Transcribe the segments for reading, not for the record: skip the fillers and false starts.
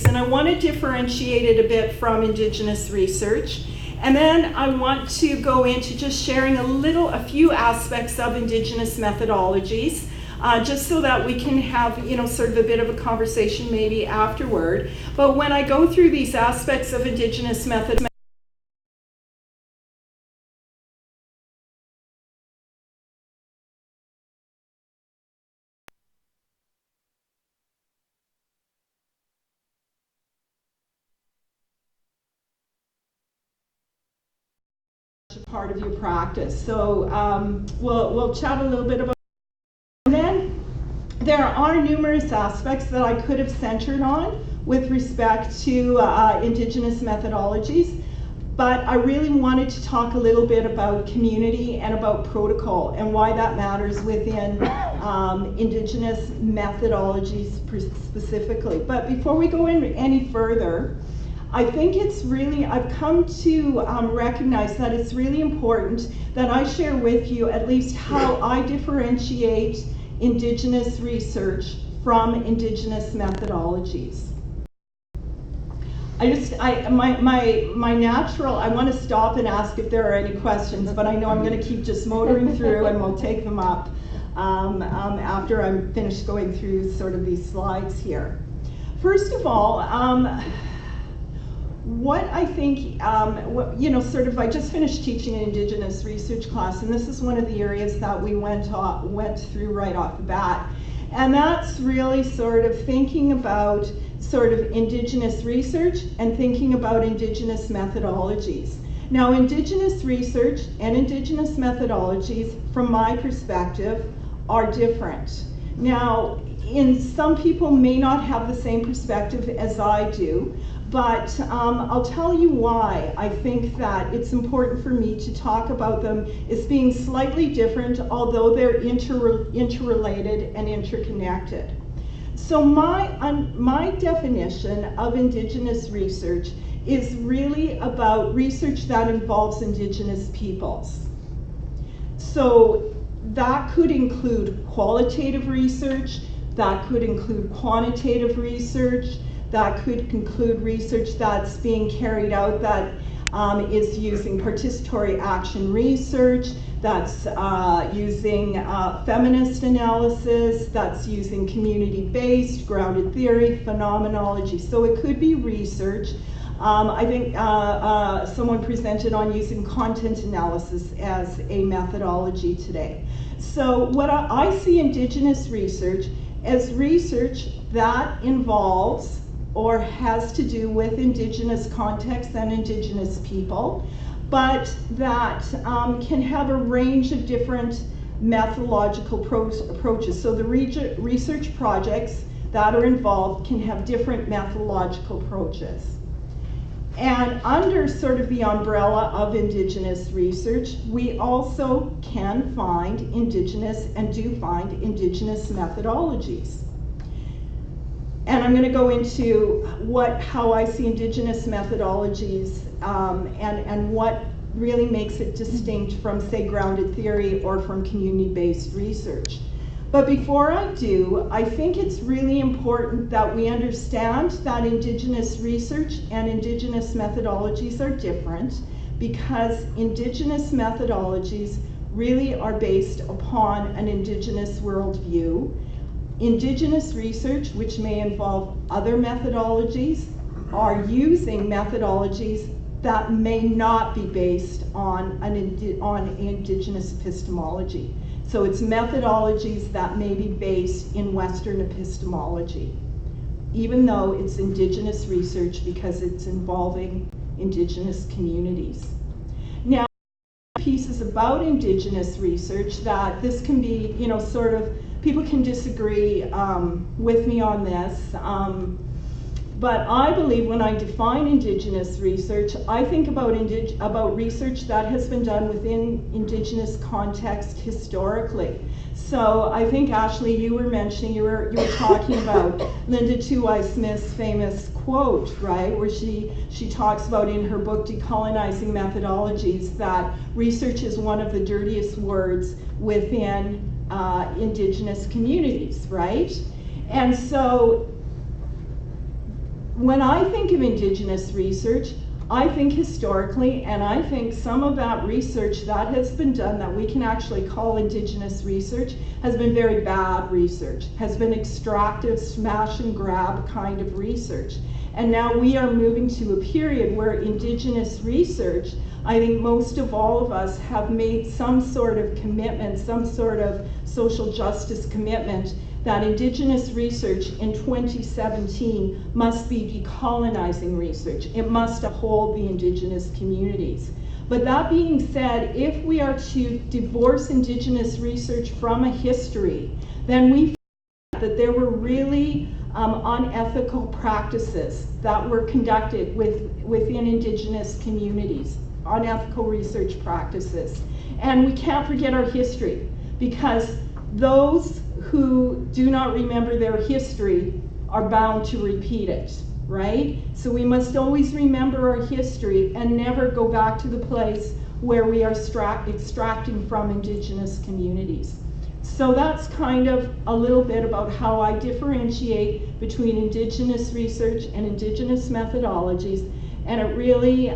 methodologies, and I want to differentiate it a bit from Indigenous research. And then I want to go into just sharing a few aspects of Indigenous methodologies, just so that we can have, sort of a bit of a conversation maybe afterward. But when I go through these aspects of Indigenous methods, part of your practice. So we'll chat a little bit about. And then there are numerous aspects that I could have centered on with respect to Indigenous methodologies, but I really wanted to talk a little bit about community and about protocol and why that matters within Indigenous methodologies specifically. But before we go in any further, I think I've come to recognize that it's really important that I share with you at least how I differentiate Indigenous research from Indigenous methodologies. My natural, I want to stop and ask if there are any questions, but I know I'm going to keep just motoring through and we'll take them up after I'm finished going through sort of these slides here. First of all, what I think, I just finished teaching an Indigenous research class, and this is one of the areas that we went through right off the bat. And that's really sort of thinking about sort of Indigenous research and thinking about Indigenous methodologies. Now, Indigenous research and Indigenous methodologies, from my perspective, are different. Now, some people may not have the same perspective as I do, but I'll tell you why I think that it's important for me to talk about them as being slightly different, although they're interrelated and interconnected. So my definition of Indigenous research is really about research that involves Indigenous peoples. So that could include qualitative research, that could include quantitative research, that could include research that's being carried out that is using participatory action research, that's using feminist analysis, that's using community-based, grounded theory, phenomenology. So it could be research. I think someone presented on using content analysis as a methodology today. So what I see Indigenous research as research that involves or has to do with Indigenous contexts and Indigenous people, but that can have a range of different methodological approaches. So the research projects that are involved can have different methodological approaches. And under sort of the umbrella of Indigenous research, we also can find Indigenous and do find Indigenous methodologies. And I'm going to go into how I see Indigenous methodologies and what really makes it distinct from, say, grounded theory or from community-based research. But before I do, I think it's really important that we understand that Indigenous research and Indigenous methodologies are different, because Indigenous methodologies really are based upon an Indigenous worldview. Indigenous research, which may involve other methodologies, are using methodologies that may not be based on Indigenous epistemology. So it's methodologies that may be based in Western epistemology, even though it's Indigenous research because it's involving Indigenous communities. Now, pieces about Indigenous research that this can be, sort of, people can disagree with me on this, but I believe when I define Indigenous research, I think about research that has been done within Indigenous context historically. So I think, Ashley, you were mentioning, you were talking about Linda Tuwai-Smith's famous quote, right, where she talks about in her book Decolonizing Methodologies that research is one of the dirtiest words within Indigenous communities, right? And so when I think of Indigenous research, I think historically, and I think some of that research that has been done that we can actually call Indigenous research has been very bad research, has been extractive, smash and grab kind of research. And now we are moving to a period where Indigenous research, I think most of all of us have made some sort of commitment, some sort of social justice commitment that Indigenous research in 2017 must be decolonizing research. It must uphold the Indigenous communities. But that being said, if we are to divorce Indigenous research from a history, then we find that there were really unethical practices that were conducted within Indigenous communities, unethical research practices. And we can't forget our history, because those who do not remember their history are bound to repeat it, right? So we must always remember our history and never go back to the place where we are extracting from Indigenous communities. So that's kind of a little bit about how I differentiate between Indigenous research and Indigenous methodologies. And it really,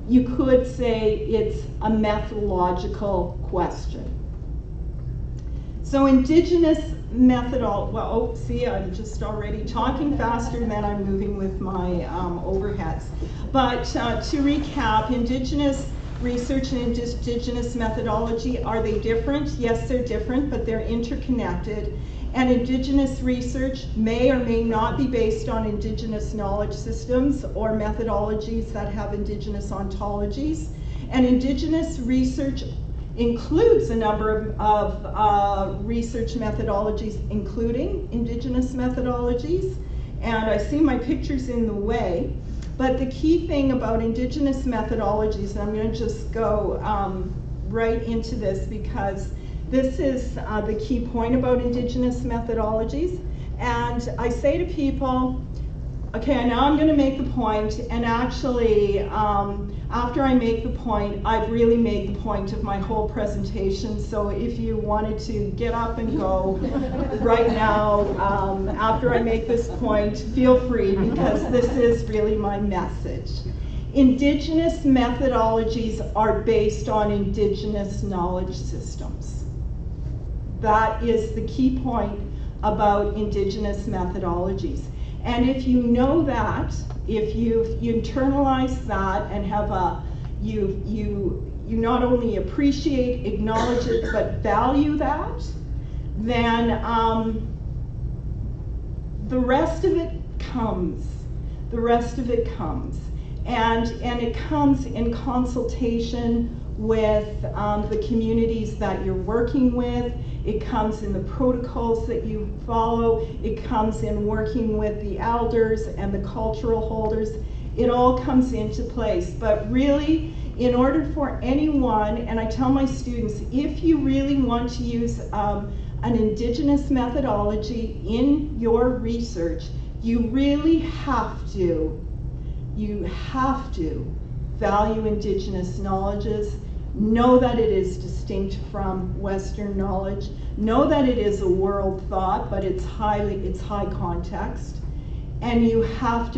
you could say it's a methodological question. So Indigenous see, I'm just already talking faster than I'm moving with my overheads. But to recap, Indigenous research and Indigenous methodology, are they different? Yes, they're different, but they're interconnected. And Indigenous research may or may not be based on Indigenous knowledge systems or methodologies that have Indigenous ontologies. And Indigenous research includes a number of research methodologies, including Indigenous methodologies. And I see my pictures in the way, but the key thing about Indigenous methodologies, and I'm going to just go right into this because this is the key point about Indigenous methodologies. And I say to people, okay, now I'm going to make the point, and actually, after I make the point, I've really made the point of my whole presentation. So if you wanted to get up and go right now, after I make this point, feel free, because this is really my message. Indigenous methodologies are based on Indigenous knowledge systems. That is the key point about Indigenous methodologies. And if you know that, if you internalize that and have you not only appreciate, acknowledge it, but value that, then the rest of it comes. The rest of it comes. And it comes in consultation with the communities that you're working with. It comes in the protocols that you follow. It comes in working with the elders and the cultural holders. It all comes into place. But really, in order for anyone, and I tell my students, if you really want to use an Indigenous methodology in your research, you really have to value Indigenous knowledges. Know that it is distinct from Western knowledge. Know that it is a world thought, but it's high context. And you have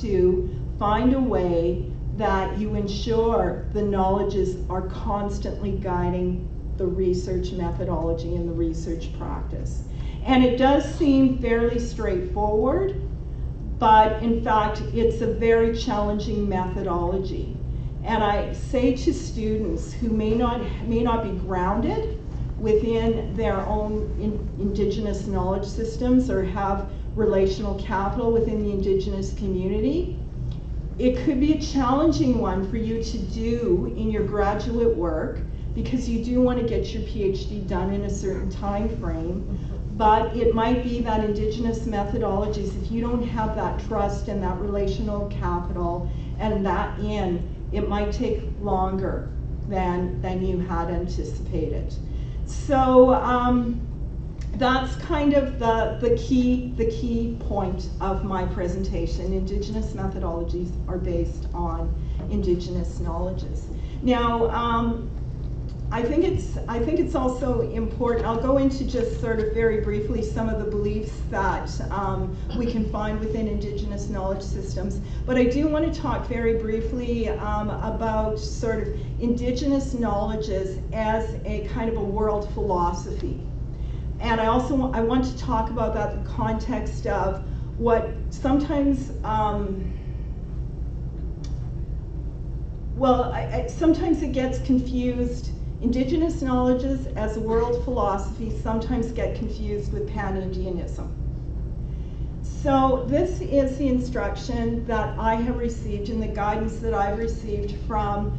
to find a way that you ensure the knowledges are constantly guiding the research methodology and the research practice. And it does seem fairly straightforward, but in fact, it's a very challenging methodology. And I say to students who may not be grounded within their own Indigenous knowledge systems or have relational capital within the Indigenous community, it could be a challenging one for you to do in your graduate work, because you do want to get your PhD done in a certain time frame. But it might be that Indigenous methodologies, if you don't have that trust and that relational capital and that it might take longer than you had anticipated. So that's kind of the key point of my presentation. Indigenous methodologies are based on Indigenous knowledges. Now, I think it's also important. I'll go into just sort of very briefly some of the beliefs that we can find within Indigenous knowledge systems. But I do want to talk very briefly about sort of Indigenous knowledges as a kind of a world philosophy. And I want to talk about that in the context of what sometimes sometimes it gets confused. Indigenous knowledges as a world philosophy sometimes get confused with Pan-Indianism. So this is the instruction that I have received and the guidance that I've received from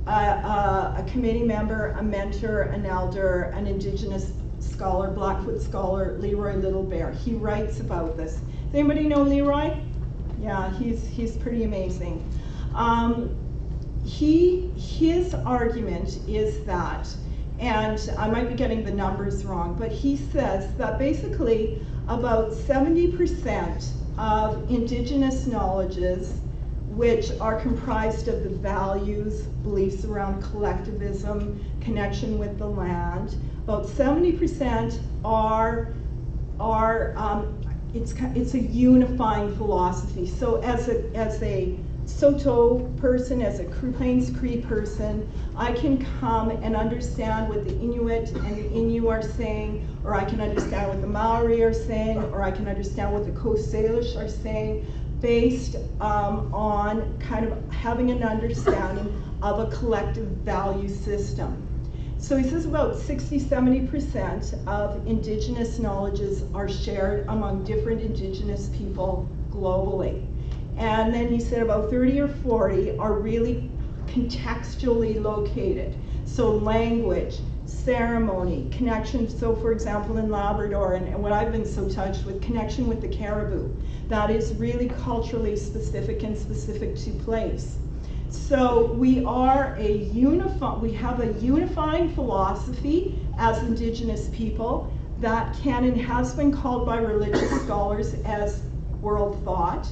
a committee member, a mentor, an elder, an Indigenous scholar, Blackfoot scholar, Leroy Littlebear. He writes about this. Does anybody know Leroy? Yeah, he's pretty amazing. His argument is that, and I might be getting the numbers wrong, but he says that basically about 70% of Indigenous knowledges, which are comprised of the values, beliefs around collectivism, connection with the land, about 70% it's a unifying philosophy. So as a Saulteaux person, as a Plains Cree person, I can come and understand what the Inuit and the Innu are saying, or I can understand what the Maori are saying, or I can understand what the Coast Salish are saying, based on kind of having an understanding of a collective value system. So he says about 60–70% of Indigenous knowledges are shared among different Indigenous people globally. And then he said about 30 or 40 are really contextually located. So language, ceremony, connection. So for example, in Labrador, and what I've been so touched with, connection with the caribou. That is really culturally specific and specific to place. So we have a unifying philosophy as Indigenous people that can and has been called by religious scholars as world thought,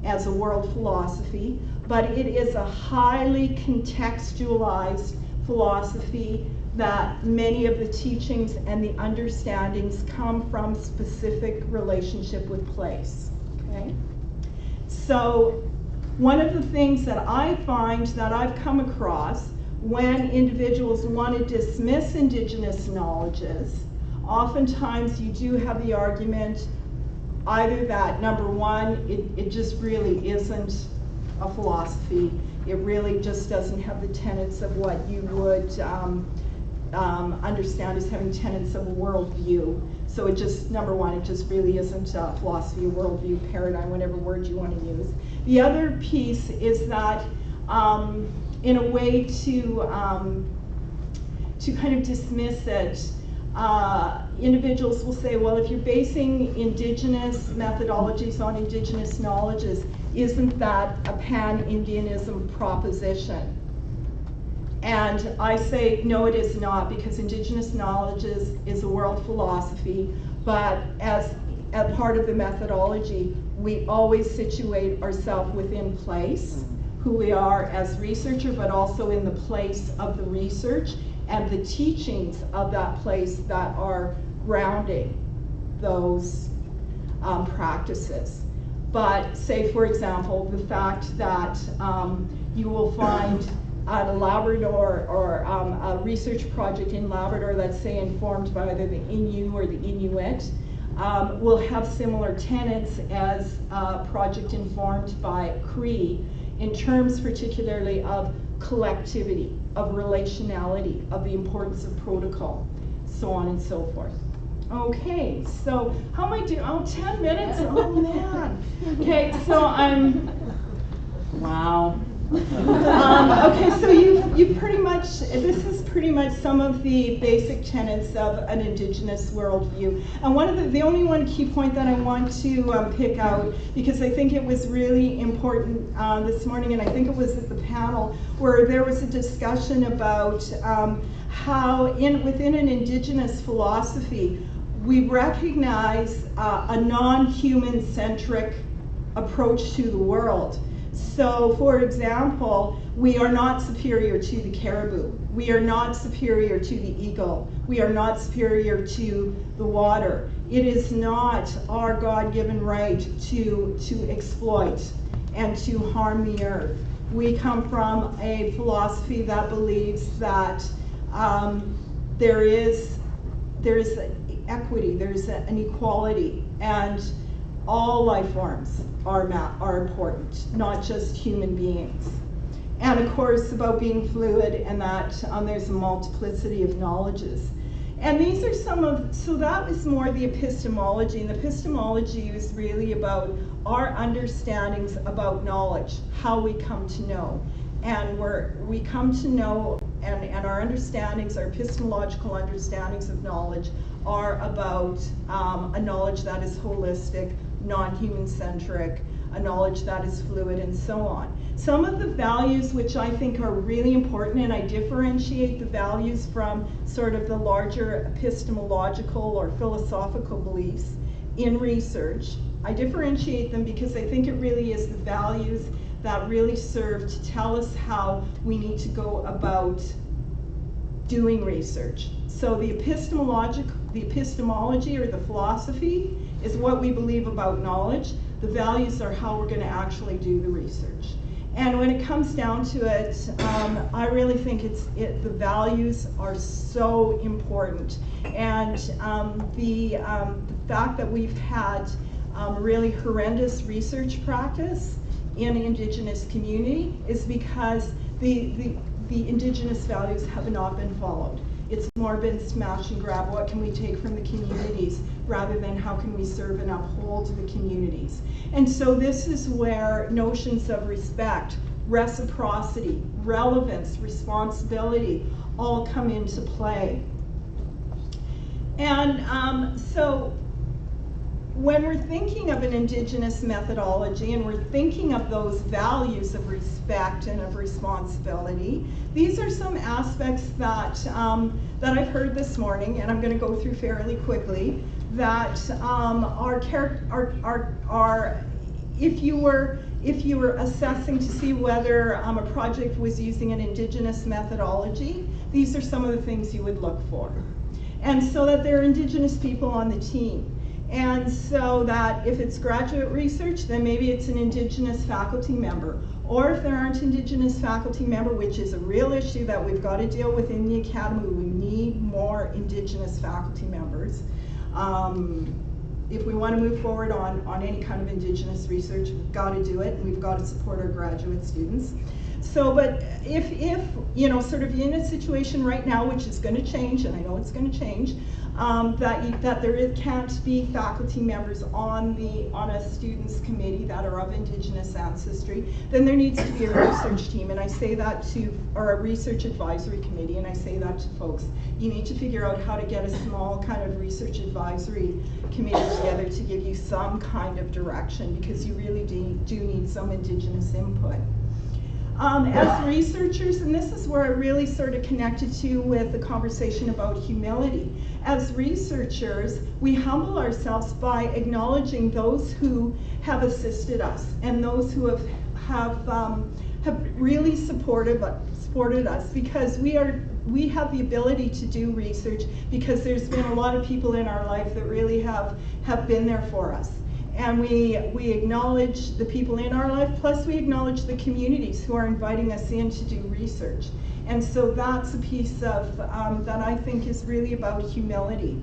as a world philosophy, but it is a highly contextualized philosophy that many of the teachings and the understandings come from specific relationship with place, okay? So one of the things that I find that I've come across when individuals want to dismiss Indigenous knowledges, oftentimes you do have the argument either that, number one, it just really isn't a philosophy. It really just doesn't have the tenets of what you would understand as having tenets of a worldview. So it just, number one, it just really isn't a philosophy, a worldview, paradigm, whatever word you want to use. The other piece is that in a way to kind of dismiss it, individuals will say, well, if you're basing Indigenous methodologies on Indigenous knowledges, isn't that a Pan-Indianism proposition? And I say, no, it is not, because Indigenous knowledges is a world philosophy, but as a part of the methodology, we always situate ourselves within place, who we are as researcher, but also in the place of the research and the teachings of that place that are grounding those practices. But say, for example, the fact that you will find at a Labrador or a research project in Labrador that's, say, informed by either the Innu or the Inuit, will have similar tenets as a project informed by Cree in terms particularly of collectivity, of relationality, of the importance of protocol, so on and so forth. Okay, so how am I doing? Oh, 10 minutes? Oh man. Okay, so wow. Okay, so you've pretty much, this is pretty much some of the basic tenets of an Indigenous worldview. And one of the only one key point that I want to pick out, because I think it was really important this morning, and I think it was at the panel, where there was a discussion about how within an Indigenous philosophy, we recognize a non-human centric approach to the world. So, for example, we are not superior to the caribou. We are not superior to the eagle. We are not superior to the water. It is not our God-given right to exploit and to harm the earth. We come from a philosophy that believes that there is equity, there's an equality, and all life forms are important, not just human beings. And of course, about being fluid, and that there's a multiplicity of knowledges. And these are so that was more the epistemology, and the epistemology is really about our understandings about knowledge, how we come to know. And we come to know, and our understandings, our epistemological understandings of knowledge are about a knowledge that is holistic, non-human centric, a knowledge that is fluid, and so on. Some of the values which I think are really important, and I differentiate the values from sort of the larger epistemological or philosophical beliefs in research. I differentiate them because I think it really is the values that really serve to tell us how we need to go about doing research. So the epistemology or the philosophy is what we believe about knowledge. The values are how we're going to actually do the research. And when it comes down to it, I really think the values are so important. And the fact that we've had really horrendous research practice in the Indigenous community is because the Indigenous values have not been followed. It's more been smash and grab. What can we take from the communities rather than how can we serve and uphold the communities? And so this is where notions of respect, reciprocity, relevance, responsibility all come into play. And so when we're thinking of an Indigenous methodology and we're thinking of those values of respect and of responsibility, these are some aspects that I've heard this morning, and I'm going to go through fairly quickly, that if you were assessing to see whether a project was using an Indigenous methodology, these are some of the things you would look for. And so that there are Indigenous people on the team. And so that if it's graduate research, then maybe it's an Indigenous faculty member. Or if there aren't Indigenous faculty member, which is a real issue that we've got to deal with in the academy, we need more Indigenous faculty members. If we want to move forward on any kind of Indigenous research, we've got to do it, and we've got to support our graduate students. So, but if sort of in a situation right now, which is going to change, and I know it's going to change, that there can't be faculty members on a students committee that are of Indigenous ancestry, then there needs to be a research team, and I say that or a research advisory committee, and I say that to folks. You need to figure out how to get a small kind of research advisory committee together to give you some kind of direction, because you really do need some Indigenous input. As researchers, and this is where I really sort of connected to with the conversation about humility. As researchers, we humble ourselves by acknowledging those who have assisted us and those who have really supported us, because we have the ability to do research because there's been a lot of people in our life that really have been there for us. And we acknowledge the people in our life, plus we acknowledge the communities who are inviting us in to do research. And so that's a piece of that I think is really about humility.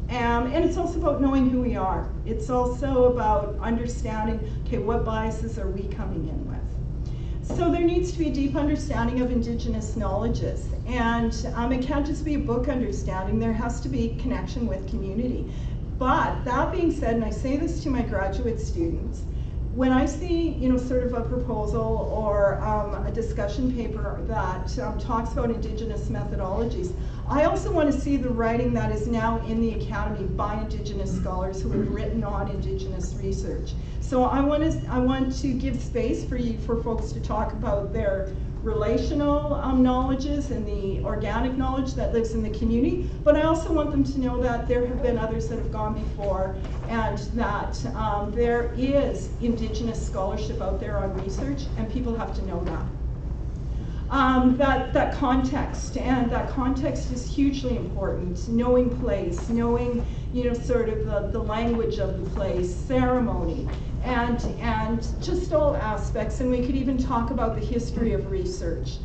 And it's also about knowing who we are. It's also about understanding, okay, what biases are we coming in with? So there needs to be a deep understanding of Indigenous knowledges. And it can't just be a book understanding, there has to be connection with community. But that being said, and I say this to my graduate students, when I see, sort of a proposal or a discussion paper that talks about Indigenous methodologies, I also want to see the writing that is now in the academy by Indigenous scholars who have written on Indigenous research. So I want to give space for folks to talk about their relational knowledges and the organic knowledge that lives in the community, but I also want them to know that there have been others that have gone before, and that there is Indigenous scholarship out there on research, and people have to know that. That context, and that context is hugely important. Knowing place, knowing, you know, sort of the language of the place, ceremony, and just all aspects. And we could even talk about the history of research.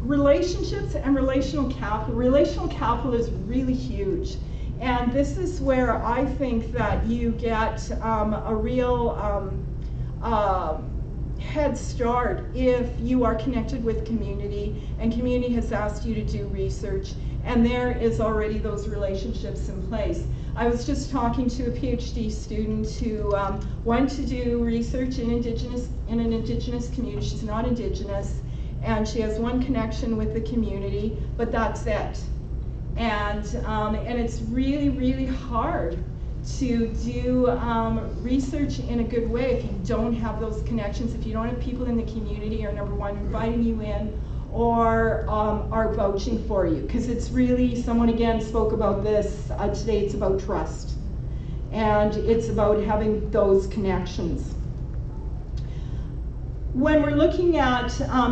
Relationships and relational capital. Relational capital is really huge. And this is where I think that you get a real head start if you are connected with community and community has asked you to do research and there is already those relationships in place. I was just talking to a PhD student who went to do research in an Indigenous community. She's not Indigenous, and she has one connection with the community, but that's it. And it's really, really hard to do research in a good way if you don't have those connections, if you don't have people in the community or, number one, inviting you in or are vouching for you. Because it's really, someone again spoke about this today, it's about trust. And it's about having those connections. When we're looking at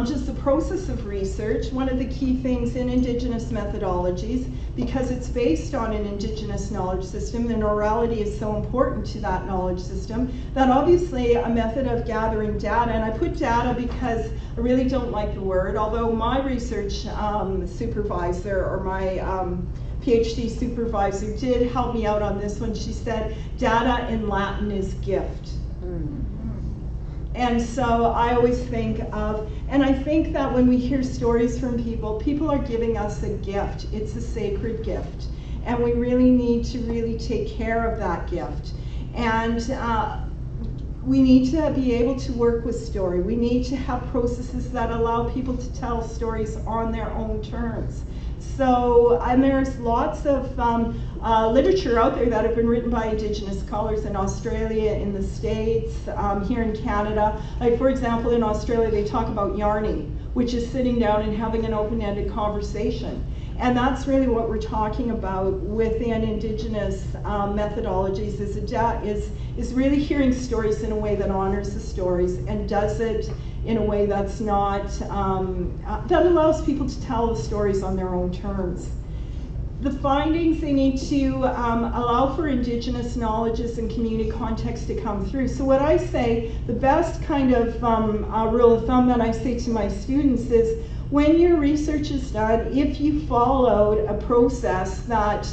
just the process of research, one of the key things in Indigenous methodologies, because it's based on an Indigenous knowledge system, and orality is so important to that knowledge system, that obviously a method of gathering data, and I put data because I really don't like the word, although my research supervisor or my PhD supervisor did help me out on this one. She said, data in Latin is gift. And so I always think of, and I think that when we hear stories from people, people are giving us a gift. It's a sacred gift. And we really need to really take care of that gift. And we need to be able to work with story. We need to have processes that allow people to tell stories on their own terms. So, and there's lots of literature out there that have been written by Indigenous scholars in Australia, in the States, here in Canada. Like, for example, in Australia, they talk about yarning, which is sitting down and having an open-ended conversation. And that's really what we're talking about within Indigenous methodologies, is really hearing stories in a way that honors the stories and does it in a way that's not, that allows people to tell the stories on their own terms. The findings, they need to allow for Indigenous knowledges and community context to come through. So what I say, the best kind of rule of thumb that I say to my students is, when your research is done, if you followed a process that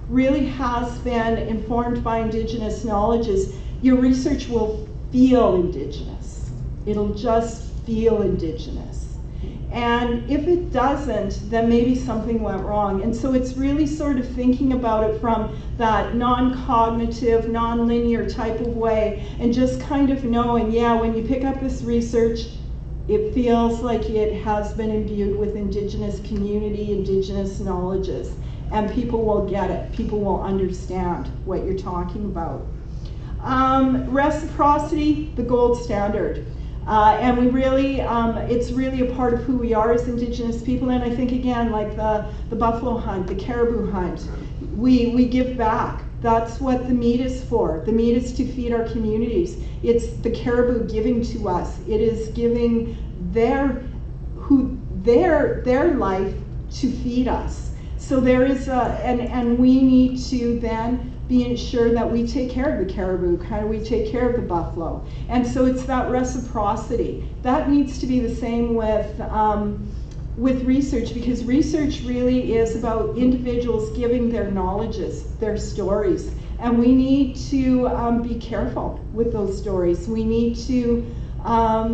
really has been informed by Indigenous knowledges, your research will feel Indigenous. It'll just feel Indigenous. And if it doesn't, then maybe something went wrong. And so it's really sort of thinking about it from that non-cognitive, non-linear type of way, and just kind of knowing, yeah, when you pick up this research, it feels like it has been imbued with Indigenous community, Indigenous knowledges, and people will get it. People will understand what you're talking about. Reciprocity, the gold standard. And we really, it's really a part of who we are as Indigenous people. And I think, again, like the buffalo hunt, the caribou hunt, we give back. That's what the meat is for. The meat is to feed our communities. It's the caribou giving to us. It is giving their life to feed us. So there is and we need to then be ensured that we take care of the caribou, how do we take care of the buffalo. And so it's that reciprocity. That needs to be the same with research, because research really is about individuals giving their knowledges, their stories. And we need to be careful with those stories. We need to,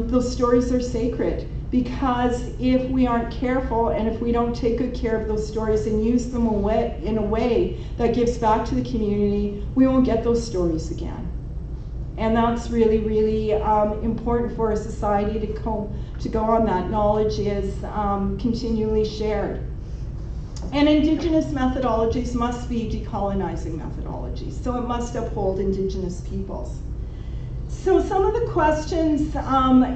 those stories are sacred. Because if we aren't careful and if we don't take good care of those stories and use them in a way that gives back to the community, we won't get those stories again. And that's really, really important for a society to go on. That knowledge is continually shared. And Indigenous methodologies must be decolonizing methodologies, so it must uphold Indigenous peoples. So some of the questions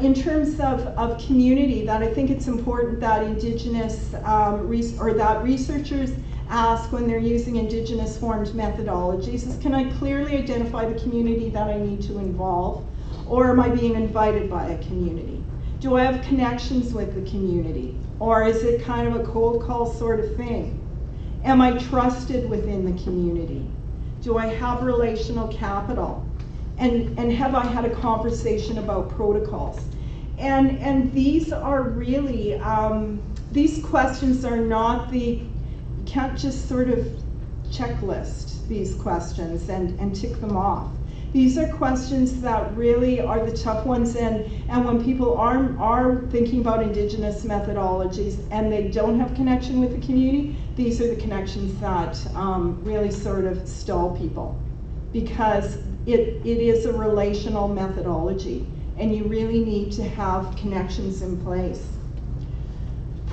in terms of community that I think it's important that Indigenous that researchers ask when they're using Indigenous formed methodologies is, can I clearly identify the community that I need to involve, or am I being invited by a community? Do I have connections with the community, or is it kind of a cold call sort of thing? Am I trusted within the community? Do I have relational capital? And have I had a conversation about protocols? And these are really, these questions are not you can't just sort of checklist these questions and tick them off. These are questions that really are the tough ones, and when people are thinking about Indigenous methodologies and they don't have connection with the community, these are the connections that really sort of stall people, because it is a relational methodology, and you really need to have connections in place.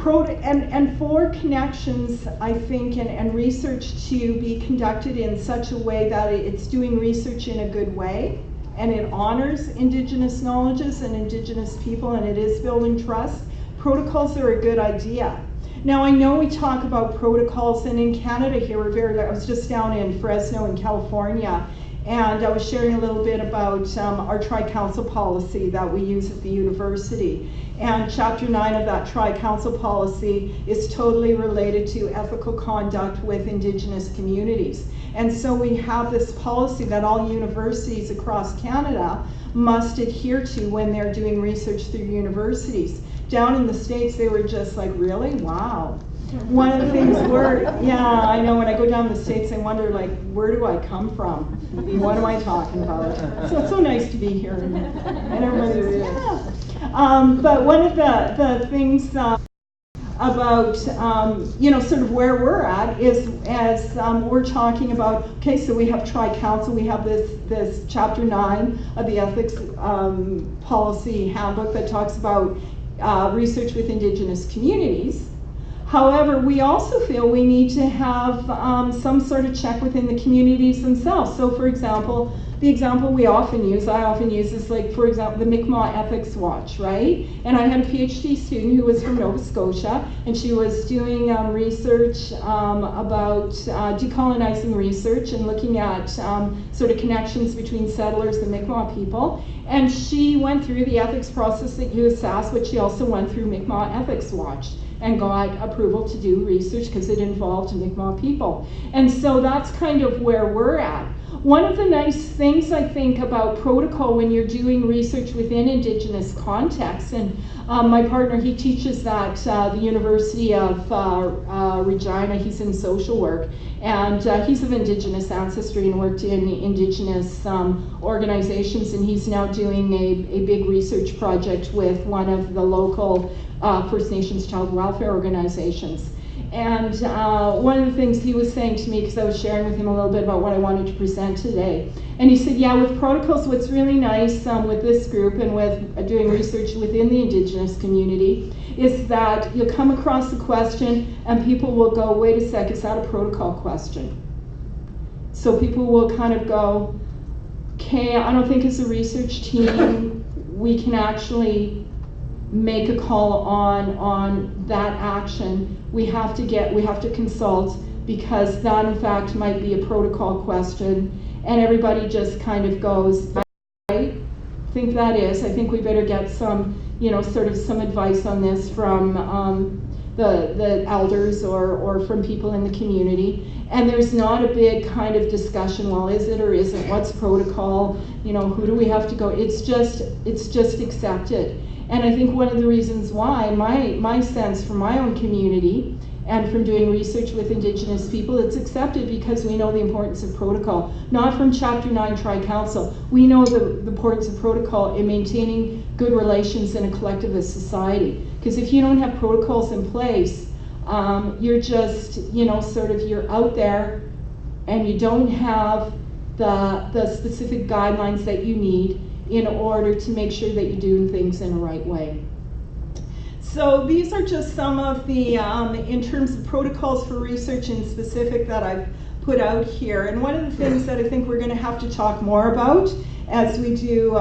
And for connections, I think, and research to be conducted in such a way that it's doing research in a good way, and it honors Indigenous knowledges and Indigenous people, and it is building trust, protocols are a good idea. Now, I know we talk about protocols, and in Canada here, I was just down in Fresno in California, and I was sharing a little bit about our Tri-Council policy that we use at the university. And Chapter 9 of that Tri-Council policy is totally related to ethical conduct with Indigenous communities. And so we have this policy that all universities across Canada must adhere to when they're doing research through universities. Down in the States, they were just like, really? Wow. One of the things yeah, I know, when I go down the States, I wonder, like, where do I come from? What am I talking about? So it's so nice to be here, and everybody's, yeah. But one of the things about, sort of where we're at is, as we're talking about, okay, so we have Tri-Council, we have this Chapter 9 of the Ethics Policy Handbook that talks about research with Indigenous communities. However, we also feel we need to have some sort of check within the communities themselves. So, for example, the example I often use is, like, for example, the Mi'kmaq Ethics Watch, right? And I had a PhD student who was from Nova Scotia, and she was doing research about decolonizing research and looking at sort of connections between settlers and Mi'kmaq people. And she went through the ethics process at USAS, but she also went through Mi'kmaq Ethics Watch and got approval to do research because it involved Mi'kmaq people. And so that's kind of where we're at. One of the nice things, I think, about protocol when you're doing research within Indigenous contexts, and my partner, he teaches at the University of Regina, he's in social work, and he's of Indigenous ancestry and worked in Indigenous organizations, and he's now doing a big research project with one of the local First Nations child welfare organizations. And one of the things he was saying to me, because I was sharing with him a little bit about what I wanted to present today, and he said, yeah, with protocols, what's really nice with this group and with doing research within the Indigenous community is that you'll come across a question and people will go, wait a sec, is that a protocol question? So people will kind of go, okay, I don't think as a research team we can actually make a call on that action. We have to consult, because that in fact might be a protocol question, and everybody just kind of goes, I think that is. I think we better get some, sort of some advice on this from the elders or from people in the community. And there's not a big kind of discussion, well, is it or isn't, what's protocol, who do we have to go? It's just accepted. And I think one of the reasons why, my sense from my own community and from doing research with Indigenous people, it's accepted because we know the importance of protocol. Not from Chapter 9 Tri-Council. We know the importance of protocol in maintaining good relations in a collectivist society. Because if you don't have protocols in place, you're just, you're out there and you don't have the specific guidelines that you need in order to make sure that you're doing things in the right way. So these are just some of the, in terms of protocols for research in specific that I've put out here. And one of the things that I think we're going to have to talk more about as we do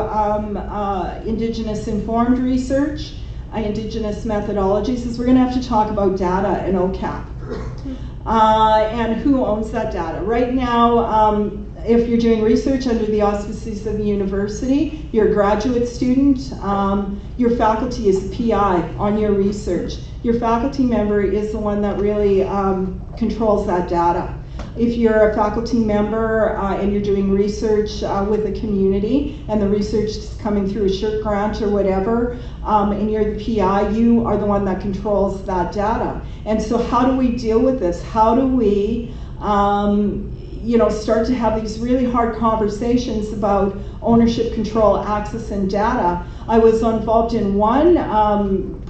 Indigenous informed research, Indigenous methodologies, is we're going to have to talk about data and OCAP. And who owns that data. Right now, if you're doing research under the auspices of the university, you're a graduate student, your faculty is the PI on your research. Your faculty member is the one that really controls that data. If you're a faculty member and you're doing research with a community and the research is coming through a SSHRC grant or whatever, and you're the PI, you are the one that controls that data. And so how do we deal with this? How do we start to have these really hard conversations about ownership, control, access, and data? I was involved in one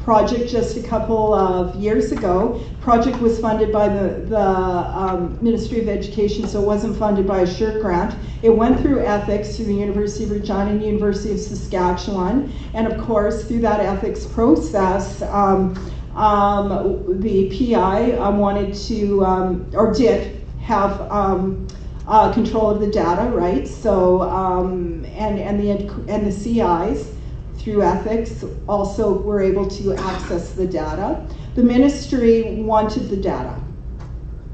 project just a couple of years ago. Project was funded by the Ministry of Education, so it wasn't funded by a SSHRC grant. It went through ethics through the University of Regina and University of Saskatchewan, and of course through that ethics process, the PI wanted to, or did have control of the data, right? So, and the CIs through ethics also were able to access the data. The ministry wanted the data.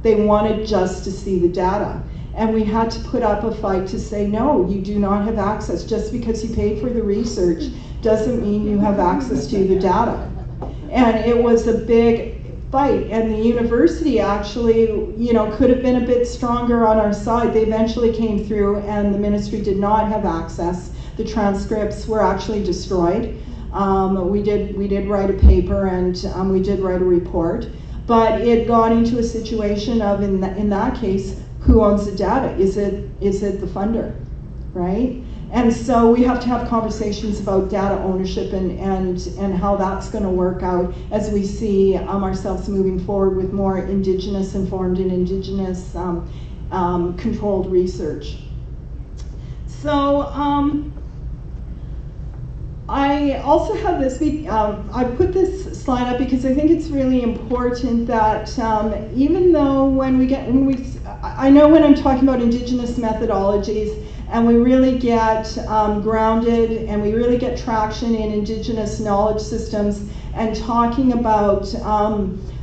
They wanted just to see the data. And we had to put up a fight to say, no, you do not have access. Just because you paid for the research doesn't mean you have access to the data. And it was a big fight, and the university actually, could have been a bit stronger on our side. They eventually came through, and the ministry did not have access. The transcripts were actually destroyed. We did write a paper, and we did write a report, but it got into a situation of, in that case, who owns the data? Is it the funder, right? And so we have to have conversations about data ownership and how that's going to work out as we see ourselves moving forward with more Indigenous informed and Indigenous controlled research. So I also have this, I put this slide up because I think it's really important that even though I know when I'm talking about Indigenous methodologies, and we really get grounded and we really get traction in Indigenous knowledge systems and talking about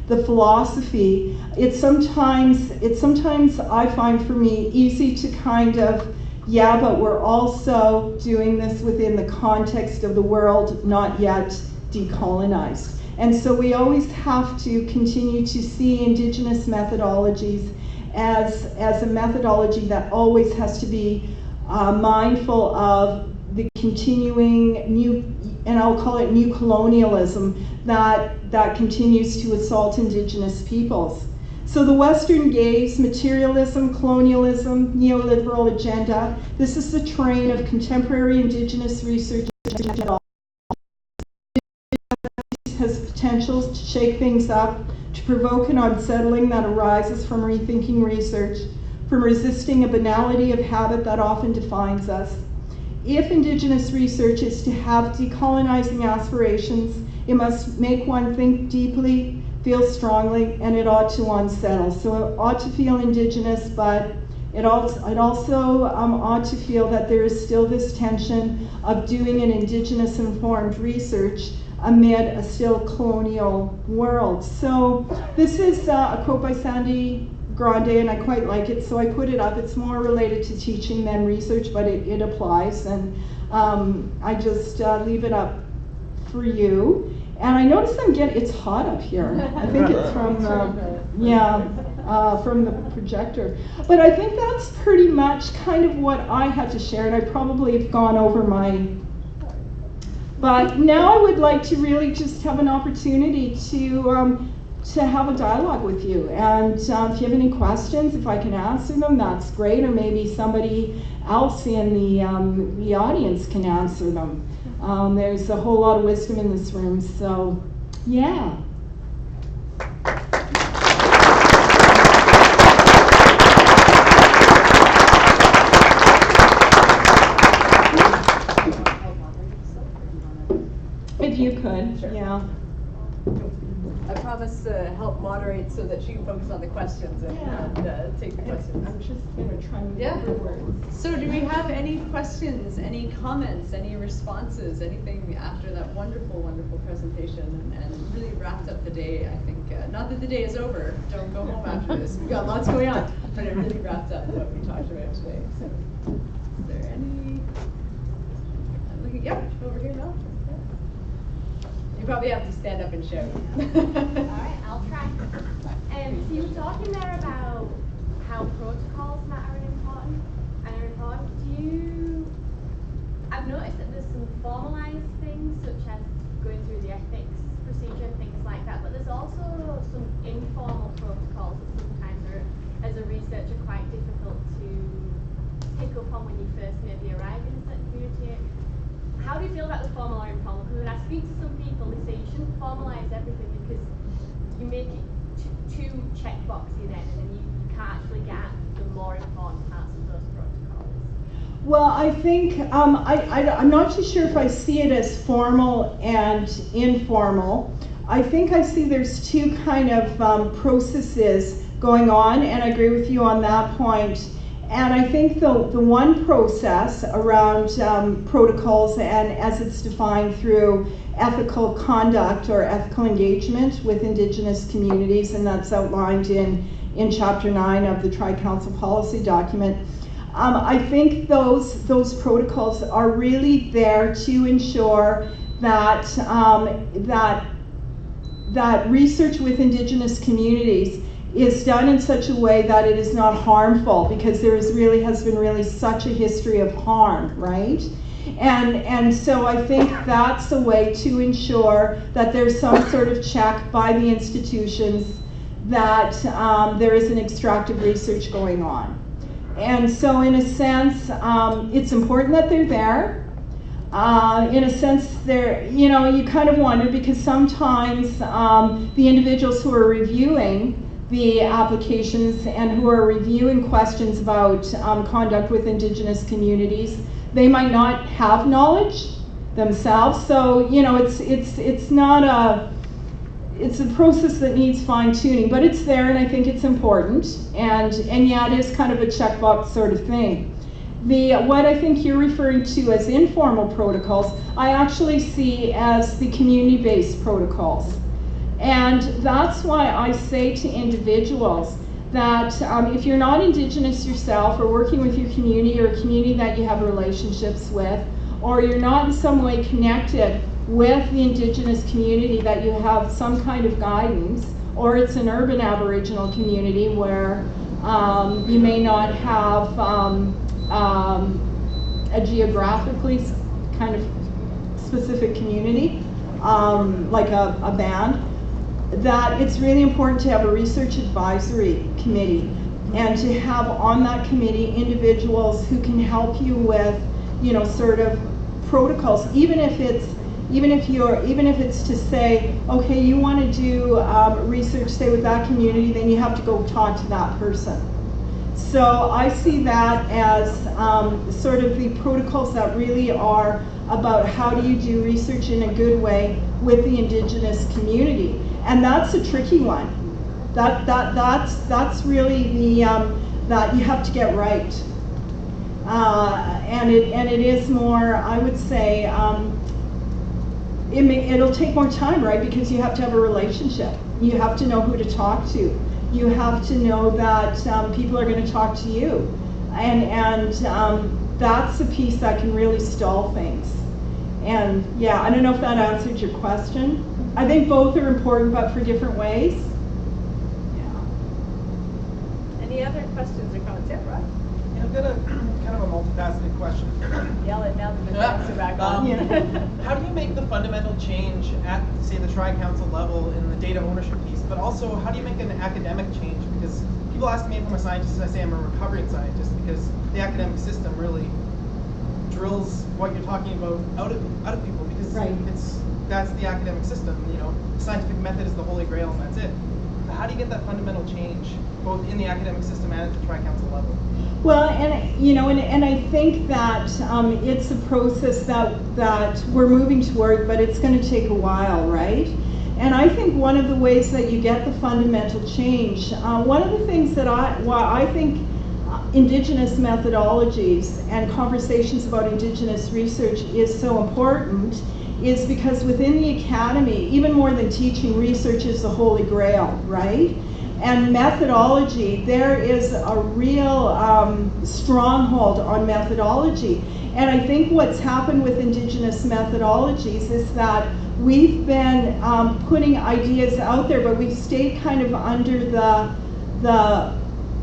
the philosophy, it's sometimes I find for me easy to kind of, yeah, but we're also doing this within the context of the world not yet decolonized. And so we always have to continue to see Indigenous methodologies as a methodology that always has to be mindful of the continuing new, and I'll call it new colonialism, that continues to assault Indigenous peoples. So the Western gaze, materialism, colonialism, neoliberal agenda, this is the train of contemporary Indigenous research has potential to shake things up, to provoke an unsettling that arises from rethinking research, from resisting a banality of habit that often defines us. If Indigenous research is to have decolonizing aspirations, it must make one think deeply, feel strongly, and it ought to unsettle. So it ought to feel Indigenous, but it also ought to feel that there is still this tension of doing an Indigenous informed research amid a still colonial world. So this is a quote by Sandy Grande, and I quite like it, so I put it up. It's more related to teaching than research, but it applies, and I just leave it up for you. And I notice it's hot up here. I think it's from from the projector. But I think that's pretty much kind of what I had to share, and I probably have gone over my. But now I would like to really just have an opportunity to have a dialogue with you. And if you have any questions, if I can answer them, that's great. Or maybe somebody else in the audience can answer them. There's a whole lot of wisdom in this room, so yeah. If you could, sure. Yeah. I have us help moderate so that she can focus on the questions and take the questions. I'm just going to try and Yeah. get the words. So do we have any questions, any comments, any responses, anything after that wonderful, wonderful presentation and really wrapped up the day, I think. Not that the day is over, don't go home after this, we've got lots going on, but it really wrapped up what we talked about today. So is there any, I'm looking, yep, over here now. You probably have to stand up and shout. Alright, I'll try. So you were talking there about how protocols matter and are important. I've noticed that there's some formalized things such as going through the ethics procedure and things like that, but there's also some informal protocols that sometimes are, as a researcher, quite difficult to pick up on when you first maybe arrive in a certain community. How do you feel about the formal or informal? Because when I speak to some people, they say you shouldn't formalize everything because you make it too checkboxy then, and then you can't actually get at the more important parts of those protocols. Well, I think, I'm not too sure if I see it as formal and informal. I think I see there's two kind of processes going on, and I agree with you on that point. And I think the one process around protocols, and as it's defined through ethical conduct or ethical engagement with Indigenous communities, and that's outlined in Chapter 9 of the Tri-Council Policy document, I think those protocols are really there to ensure that, that research with Indigenous communities is done in such a way that it is not harmful, because there has been such a history of harm, right? And so I think that's a way to ensure that there's some sort of check by the institutions that there isn't extractive research going on. And so in a sense, it's important that they're there. In a sense, they're, you kind of wonder, because sometimes the individuals who are reviewing the applications and who are reviewing questions about conduct with Indigenous communities, they might not have knowledge themselves. So it's not it's a process that needs fine tuning, but it's there, and I think it's important. And yeah, it is kind of a checkbox sort of thing. What I think you're referring to as informal protocols, I actually see as the community-based protocols. And that's why I say to individuals that if you're not Indigenous yourself, or working with your community, or a community that you have relationships with, or you're not in some way connected with the Indigenous community, that you have some kind of guidance, or it's an urban Aboriginal community where you may not have a geographically kind of specific community, like a band, that it's really important to have a research advisory committee, and to have on that committee individuals who can help you with, sort of protocols, even if it's to say, okay, you want to do research, say, with that community, then you have to go talk to that person. So I see that as sort of the protocols that really are about how do you do research in a good way with the Indigenous community. And that's a tricky one. That's really the that you have to get right. And it is more, I would say, it'll take more time, right? Because you have to have a relationship. You have to know who to talk to. You have to know that people are going to talk to you. And that's a piece that can really stall things. And yeah, I don't know if that answered your question. I think both are important, but for different ways. Yeah. Any other questions or comments? Yeah, right? I've got a kind of a multifaceted question. Yell it now that the mics are back on. How do you make the fundamental change at, say, the Tri-Council level in the data ownership piece, but also how do you make an academic change? Because people ask me if I'm a scientist, I say I'm a recovering scientist, because the academic system really drills what you're talking about out of people, because that's the academic system. Scientific method is the holy grail, and that's it. But how do you get that fundamental change, both in the academic system and at the Tri-Council level? Well, and I think that it's a process that we're moving toward, but it's going to take a while, right? And I think one of the ways that you get the fundamental change, one of the things that why I think Indigenous methodologies and conversations about Indigenous research is so important is because within the academy, even more than teaching, research is the holy grail, right? And methodology, there is a real stronghold on methodology. And I think what's happened with Indigenous methodologies is that we've been putting ideas out there, but we've stayed kind of under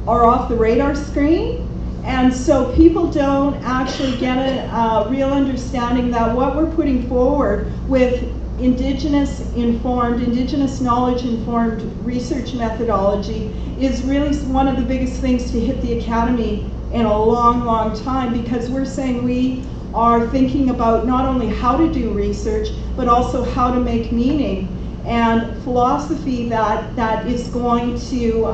or off the radar screen. And so people don't actually get a real understanding that what we're putting forward with Indigenous knowledge informed research methodology is really one of the biggest things to hit the academy in a long, long time, because we're saying we are thinking about not only how to do research, but also how to make meaning and philosophy that is going to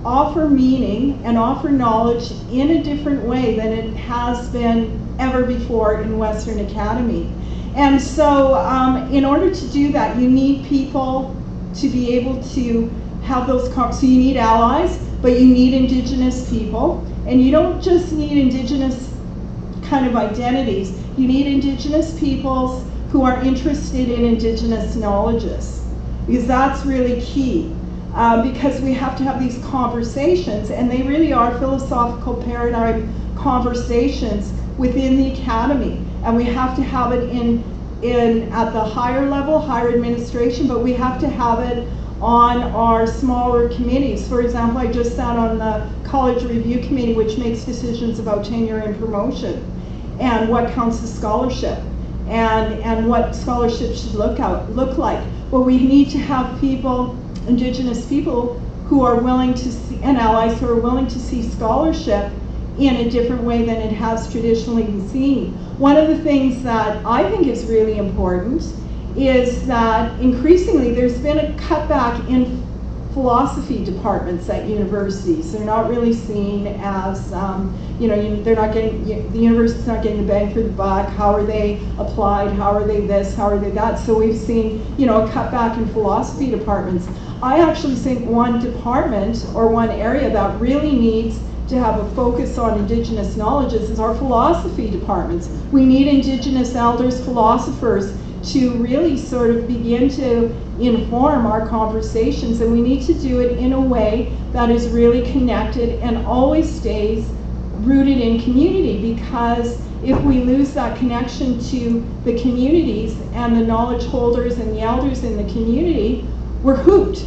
offer meaning and offer knowledge in a different way than it has been ever before in Western Academy. And so in order to do that, you need people to be able to have those, so you need allies, but you need Indigenous people. And you don't just need Indigenous kind of identities, you need Indigenous peoples who are interested in Indigenous knowledges, because that's really key. Because we have to have these conversations, and they really are philosophical paradigm conversations within the academy, and we have to have it at the higher level, higher administration, but we have to have it on our smaller committees. For example, I just sat on the College Review Committee, which makes decisions about tenure and promotion, and what counts as scholarship, and what scholarship should look like. But we need to have people, Indigenous people, who are willing to see, and allies who are willing to see scholarship in a different way than it has traditionally been seen. One of the things that I think is really important is that increasingly there's been a cutback in philosophy departments at universities. They're not really seen as, they're not getting, the university's not getting the bang for the buck. How are they applied? How are they this? How are they that? So we've seen, a cutback in philosophy departments. I actually think one department or one area that really needs to have a focus on Indigenous knowledges is our philosophy departments. We need Indigenous elders, philosophers, to really sort of begin to inform our conversations, and we need to do it in a way that is really connected and always stays rooted in community, because if we lose that connection to the communities and the knowledge holders and the elders in the community, we're hooped.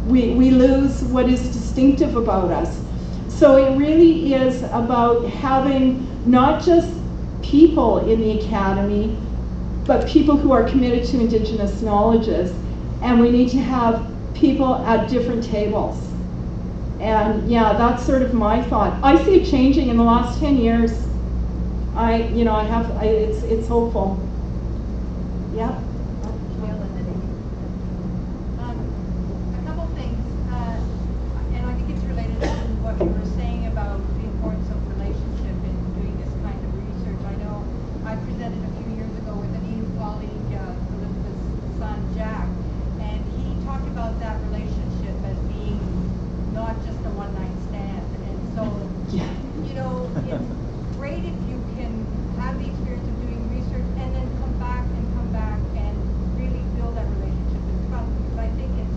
We lose what is distinctive about us. So it really is about having not just people in the academy, but people who are committed to Indigenous knowledges. And we need to have people at different tables. And yeah, that's sort of my thought. I see it changing in the last 10 years. It's hopeful. Yeah. A couple things, and I think it's related to what you were saying about the importance of relationship in doing this kind of research. I know I presented a few years ago with a new colleague, Elizabeth's son, Jack, and he talked about that relationship as being not just a one-night stand. And so, Yeah. It's great if you can have the experience of doing research and then come back and really build that relationship and trust, because I think it's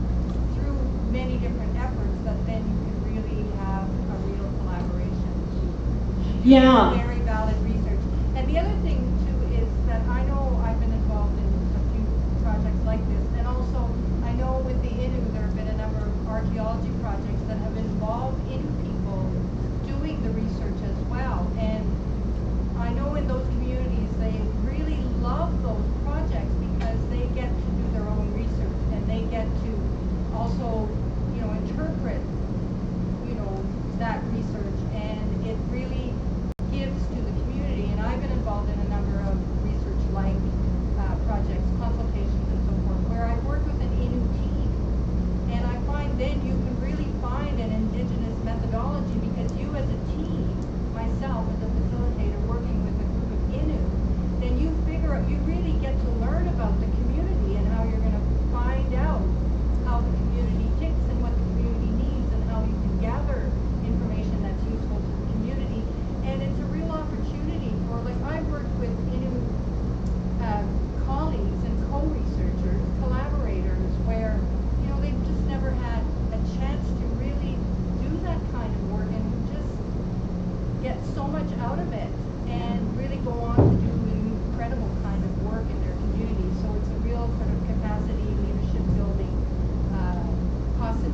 through many different efforts that then you can really have a real collaboration to Yeah. do very valid research. And the other thing too is that I know I've been involved in a few projects like this, and also I know with the Innu there have been a number of archaeology projects that have involved Innu people doing the research as well. And I know in those communities they really love those projects because they get to do their own research and they get to also, interpret, that research, and it really gives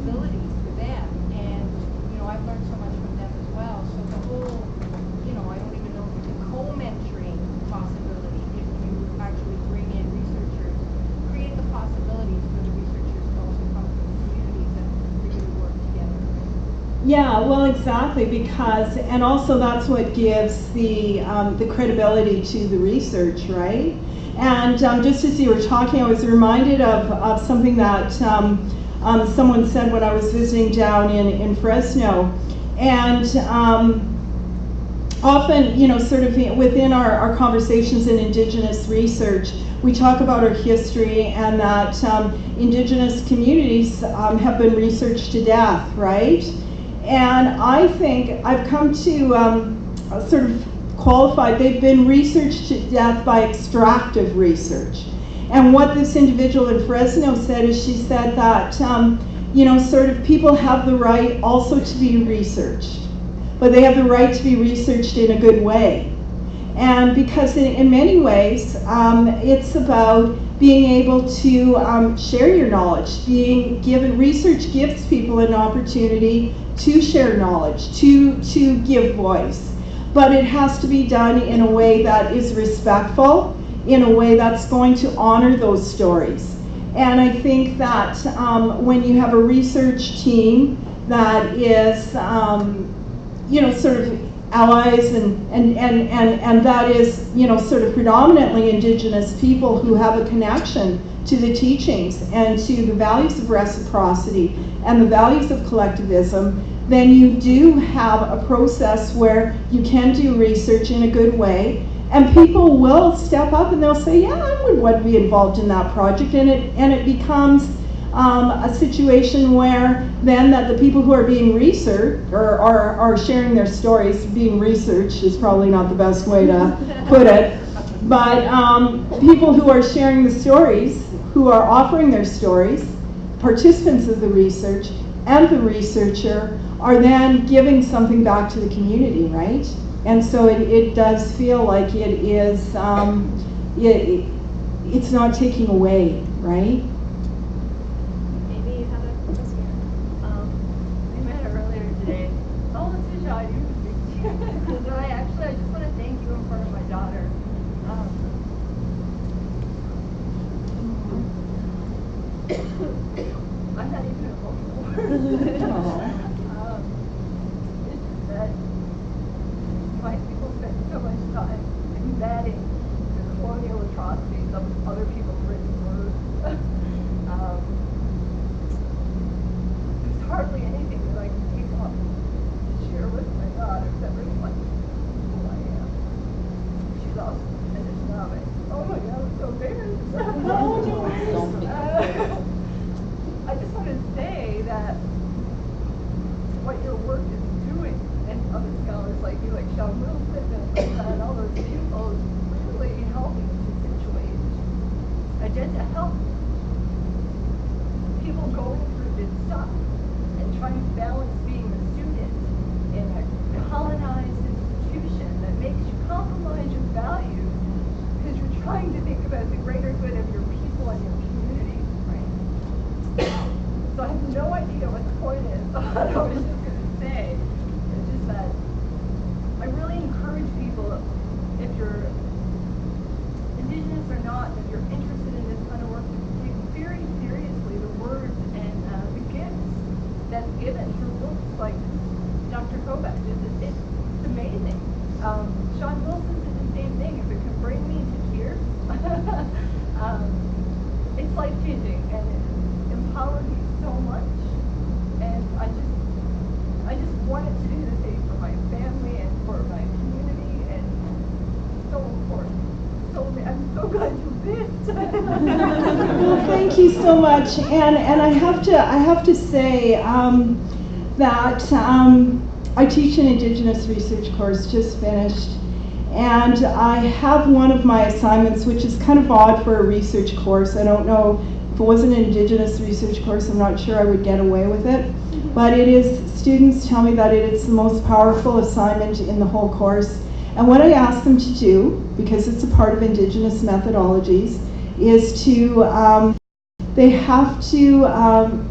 possibilities for them. And, you know, I've learned so much from them as well. So the whole, you know, I don't even know if it's a co-mentoring possibility, if you actually bring in researchers, create the possibilities for the researchers to also come from the communities and really work together. Yeah, well, exactly, because, and also that's what gives the credibility to the research, right? And just as you were talking, I was reminded of something that someone said when I was visiting down in Fresno. And often, you know, sort of within our conversations in Indigenous research, we talk about our history and that Indigenous communities have been researched to death, right? And I think I've come to sort of qualified, they've been researched to death by extractive research. And what this individual in Fresno said is, she said that, you know, sort of people have the right also to be researched, but they have the right to be researched in a good way. And because in many ways, it's about being able to share your knowledge, being given, research gives people an opportunity to share knowledge, to give voice. But it has to be done in a way that is respectful, in a way that's going to honor those stories. And I think that when you have a research team that is, you know, sort of allies and that is, you know, sort of predominantly Indigenous people who have a connection to the teachings and to the values of reciprocity and the values of collectivism, then you do have a process where you can do research in a good way, and people will step up and they'll say, yeah, I would want to be involved in that project, and it becomes a situation where then that the people who are being researched or are sharing their stories, being researched is probably not the best way to put it, but people who are sharing the stories, who are offering their stories, participants of the research and the researcher are then giving something back to the community, right? And so it does feel like it is, it's not taking away, right? Amy, you have a question? We met her earlier today. Oh, it's a shot. But I just want to thank you in front of my daughter. I'm not even emotional. It's that white people spend so much time combating the colonial atrocities of other people's written words. There's hardly anything that I can take up to share with my daughter that reflects who I am. She's also finished now. Oh my God, I'm so embarrassed. I just want to say that what your work is doing, and other scholars like you, like Sean Wilson and all those people, is really helping to situate agenda, help people going through this stuff and trying to balance being a student in a colonized institution that makes you compromise your values because you're trying to think about the greater good of your people and your community, right? So I have no idea what the point is. I was just going to say, it's just that I really encourage people, if you're Indigenous or not, if you're interested in this kind of work, to take very seriously the words and the gifts that's given through books like Dr. Kovac. It's amazing. Sean Wilson did the same thing. If it can bring me to tears, it's life-changing and it empowered me so much. And I just wanted to do the same for my family and for my community, and it's so important. I'm so glad you did. Well, thank you so much, and I have to say that I teach an Indigenous research course, just finished, and I have one of my assignments, which is kind of odd for a research course. I don't know, if it wasn't an Indigenous research course, I'm not sure I would get away with it, but it is, students tell me that it is the most powerful assignment in the whole course. And what I ask them to do, because it's a part of Indigenous methodologies, is to they have to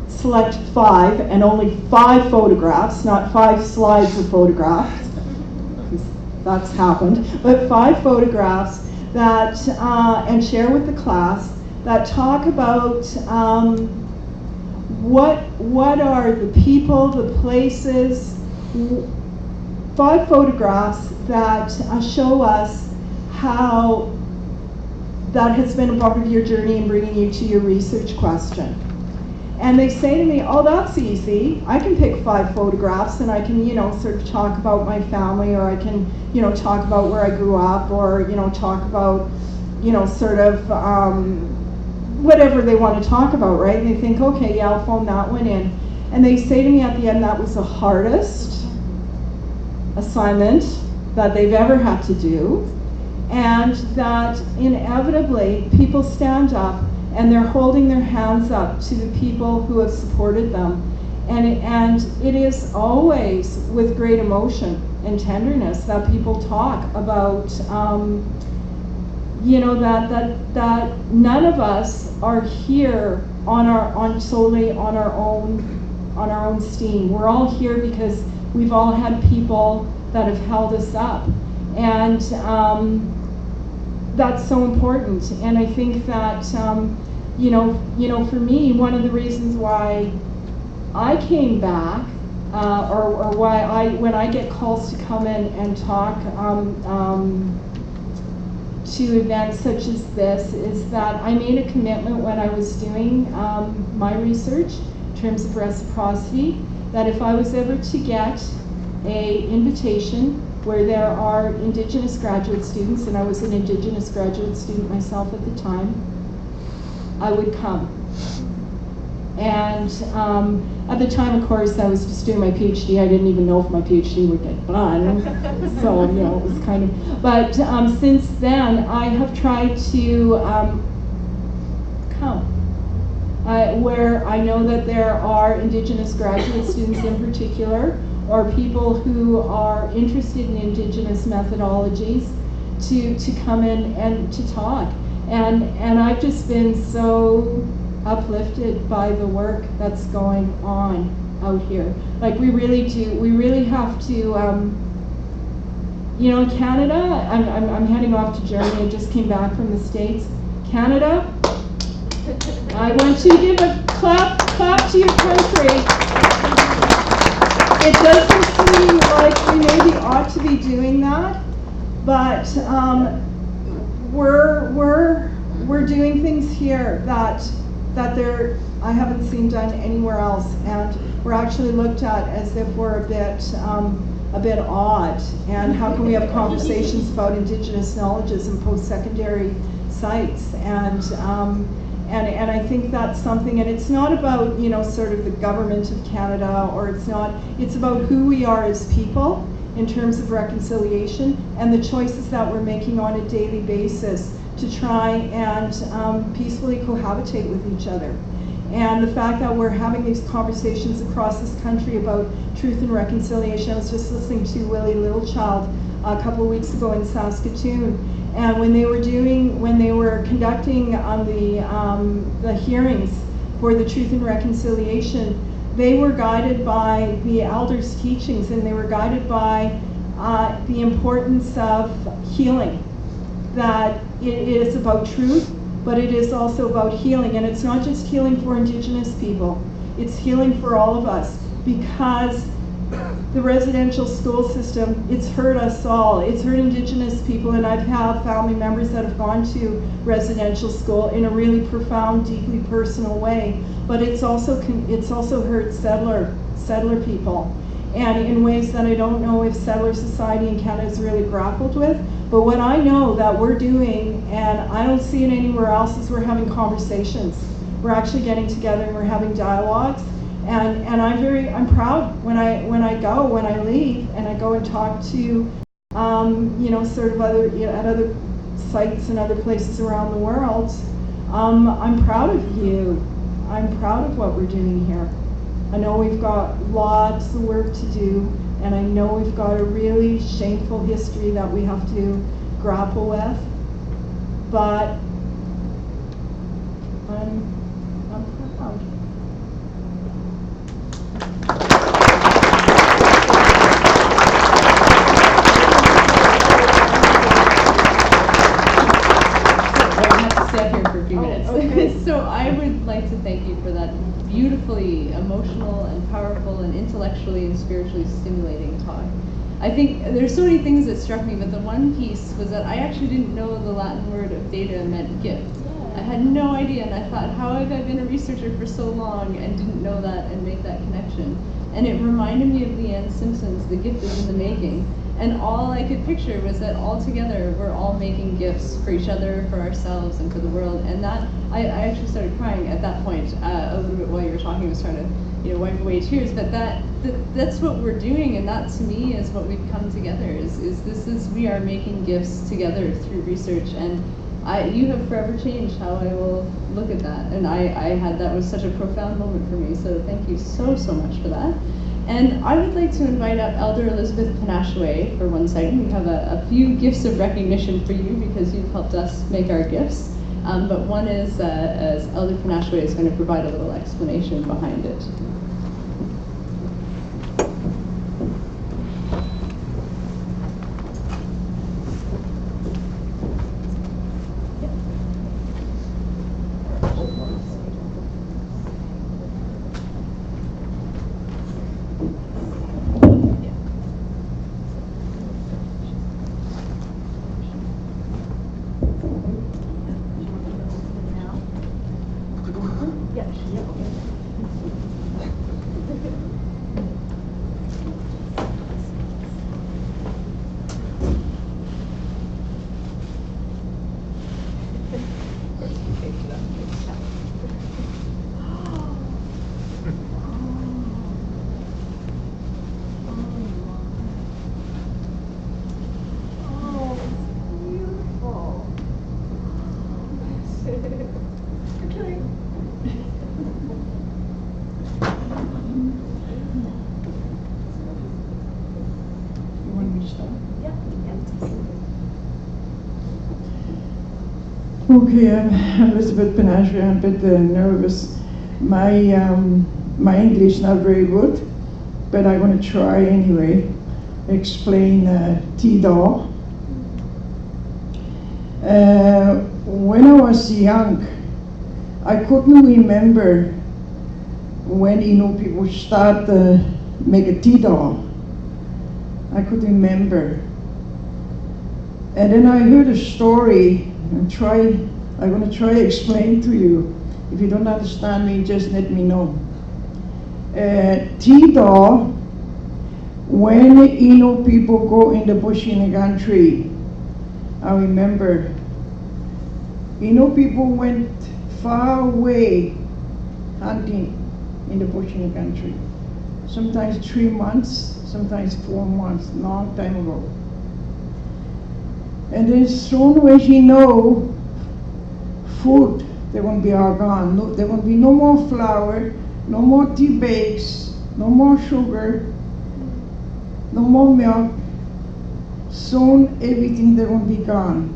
select 5, and only 5 photographs, not 5 slides of photographs, because that's happened, but 5 photographs that, and share with the class, that talk about what are the people, the places, 5 photographs that show us how that has been a part of your journey in bringing you to your research question. And they say to me, oh, that's easy. I can pick 5 photographs and I can, sort of talk about my family, or I can, talk about where I grew up, or, talk about, sort of whatever they want to talk about, right? And they think, okay, yeah, I'll phone that one in. And they say to me at the end, that was the hardest assignment that they've ever had to do. And that inevitably people stand up and they're holding their hands up to the people who have supported them. And it is always with great emotion and tenderness that people talk about, that none of us are here solely on our own steam. We're all here because we've all had people that have held us up. And that's so important. And I think that, for me, one of the reasons why I came back, or why when I get calls to come in and talk to events such as this, is that I made a commitment when I was doing my research in terms of reciprocity, that if I was ever to get an invitation where there are Indigenous graduate students, and I was an Indigenous graduate student myself at the time, I would come. And at the time, of course, I was just doing my PhD. I didn't even know if my PhD would get done. So, it was kind of, but since then, I have tried to come. Where I know that there are Indigenous graduate students in particular, or people who are interested in Indigenous methodologies, to come in and to talk. And I've just been so uplifted by the work that's going on out here. Like, we really have to, in Canada, I'm heading off to Germany. I just came back from the States. Canada, I want you to give a clap to your country. It doesn't seem like we maybe ought to be doing that, but we're doing things here that I haven't seen done anywhere else, and we're actually looked at as if we're a bit odd. And how can we have conversations about Indigenous knowledges in post-secondary sites? And I think that's something, and it's not about, sort of the government of Canada, or it's about who we are as people in terms of reconciliation and the choices that we're making on a daily basis to try and peacefully cohabitate with each other. And the fact that we're having these conversations across this country about truth and reconciliation. I was just listening to Willie Littlechild a couple of weeks ago in Saskatoon, and when they were conducting the hearings for the Truth and Reconciliation, they were guided by the elders' teachings, and they were guided by the importance of healing. That it is about truth, but it is also about healing. And it's not just healing for Indigenous people, it's healing for all of us, because the residential school system, it's hurt us all. It's hurt Indigenous people, and I've had family members that have gone to residential school in a really profound, deeply personal way. But it's also hurt settler people, and in ways that I don't know if settler society in Canada has really grappled with. But what I know that we're doing, and I don't see it anywhere else, is we're having conversations. We're actually getting together and we're having dialogues. And I'm proud when I leave and I go and talk to sort of at other sites and other places around the world. I'm proud of you. I'm proud of what we're doing here. I know we've got lots of work to do, and I know we've got a really shameful history that we have to grapple with, but I'm beautifully emotional and powerful and intellectually and spiritually stimulating talk. I think there's so many things that struck me, but the one piece was that I actually didn't know the Latin word of data meant gift. I had no idea, and I thought, how have I been a researcher for so long and didn't know that and make that connection? And it reminded me of Leanne Simpson's The Gift is in the Making. And all I could picture was that all together we're all making gifts for each other, for ourselves, and for the world. And that I actually started crying at that point a little bit while you were talking. I was trying to wipe away tears. But that's what we're doing, and that to me is what we've come together. We are making gifts together through research. And you have forever changed how I will look at that. And that was such a profound moment for me. So thank you so much for that. And I would like to invite up Elder Elizabeth Panashway for 1 second. We have a few gifts of recognition for you because you've helped us make our gifts. But one is, as Elder Panashway is going to provide a little explanation behind it. Okay, I'm Elizabeth Panashway. I'm a bit nervous. My English is not very good, but I'm going to try anyway. Explain TDAW. When I was young, I couldn't remember when people start make a TDAW. I could remember. And then I heard a story. I'm going to try to explain to you. If you don't understand me, just let me know. TDAW, when people go in the bush in the country, I remember, people went far away hunting in the bush in the country. Sometimes 3 months, sometimes 4 months, long time ago. And then soon as food, they won't be all gone. No, there won't be no more flour, no more tea bags, no more sugar, no more milk. Soon everything there won't be gone.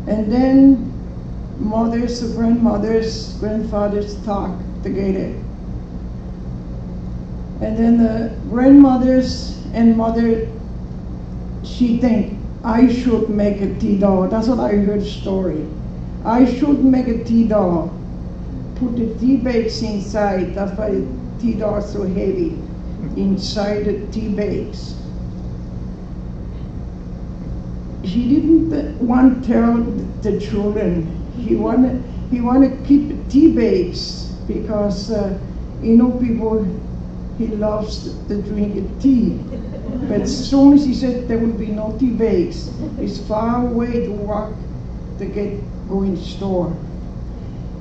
And then mothers, grandmothers, grandfathers talk together. And then the grandmothers and mother, she think, I should make a TDAW. That's what I heard story. I should make a TDAW. Put the tea bags inside. That's why the TDAW is so heavy. Inside the tea bags. He didn't want to tell the children. He wanted to keep the tea bags because people, he loves to drink tea. But as soon as he said there would be no tea bags, it's far away to walk to go in the store.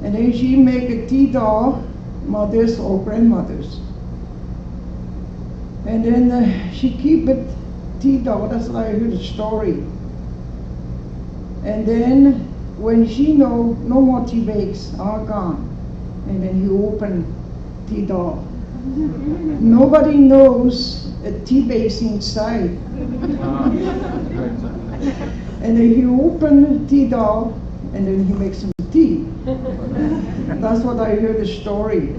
And then she make a TDAW, mothers or grandmothers. And then she keep it TDAW, that's what I heard the story. And then when she know no more tea bags are gone, and then he opened TDAW. Nobody knows a tea base inside. And then he opened the TDAW, and then he makes some tea. That's what I heard the story.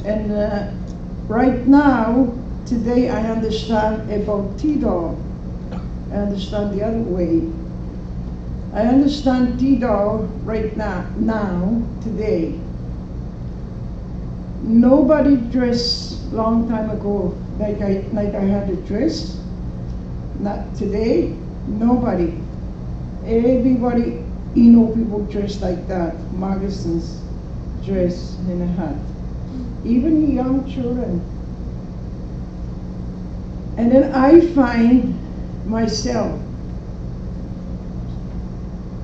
And right now, today I understand about TDAW. I understand the other way. I understand TDAW right now, today. Nobody dressed long time ago like I had a dress. Not today, nobody. Everybody, people dress like that. Moccasins, dress and a hat. Even the young children. And then I find myself,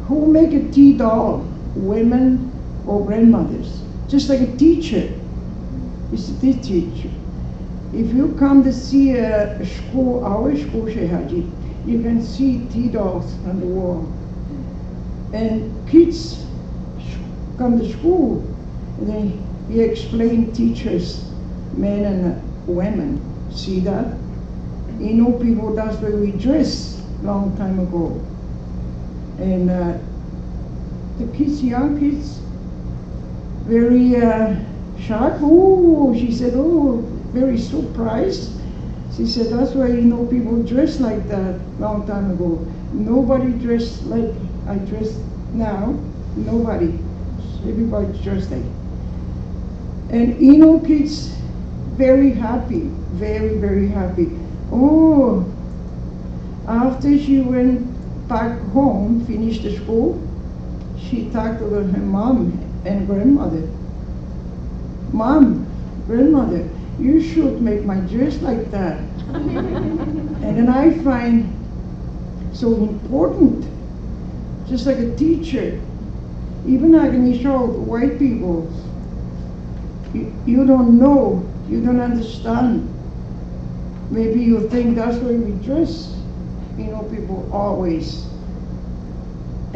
who make a tea doll, women or grandmothers, just like a teacher. It's a teacher. If you come to see a school, our school, Shehaji, you can see tea dolls on the wall. And kids come to school, and then you explain teachers, men and women. See that? People, that's where we dress long time ago. And the kids, young kids, very shocked. Oh, she said, oh, very surprised. She said, that's why people dress like that long time ago. Nobody dressed like I dress now. Nobody. Everybody dressed like. And kids very happy, very, very happy. Oh, after she went back home, finished the school, she talked to her mom and grandmother. Mom, grandmother, you should make my dress like that. And then I find so important, just like a teacher, even like in the show, white people, you don't know, you don't understand. Maybe you think that's why we dress, people always.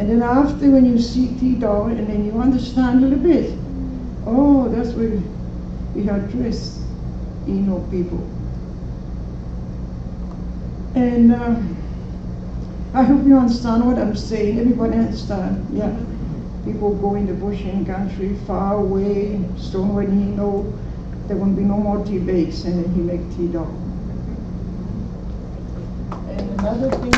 And then after, when you see tea doll, and then you understand a little bit, oh, that's where we have dressed, people. And I hope you understand what I'm saying. Everybody understand? Yeah. People go in the bush and country, far away, stone when he know there won't be no more tea bags, and then he make tea doll. And another thing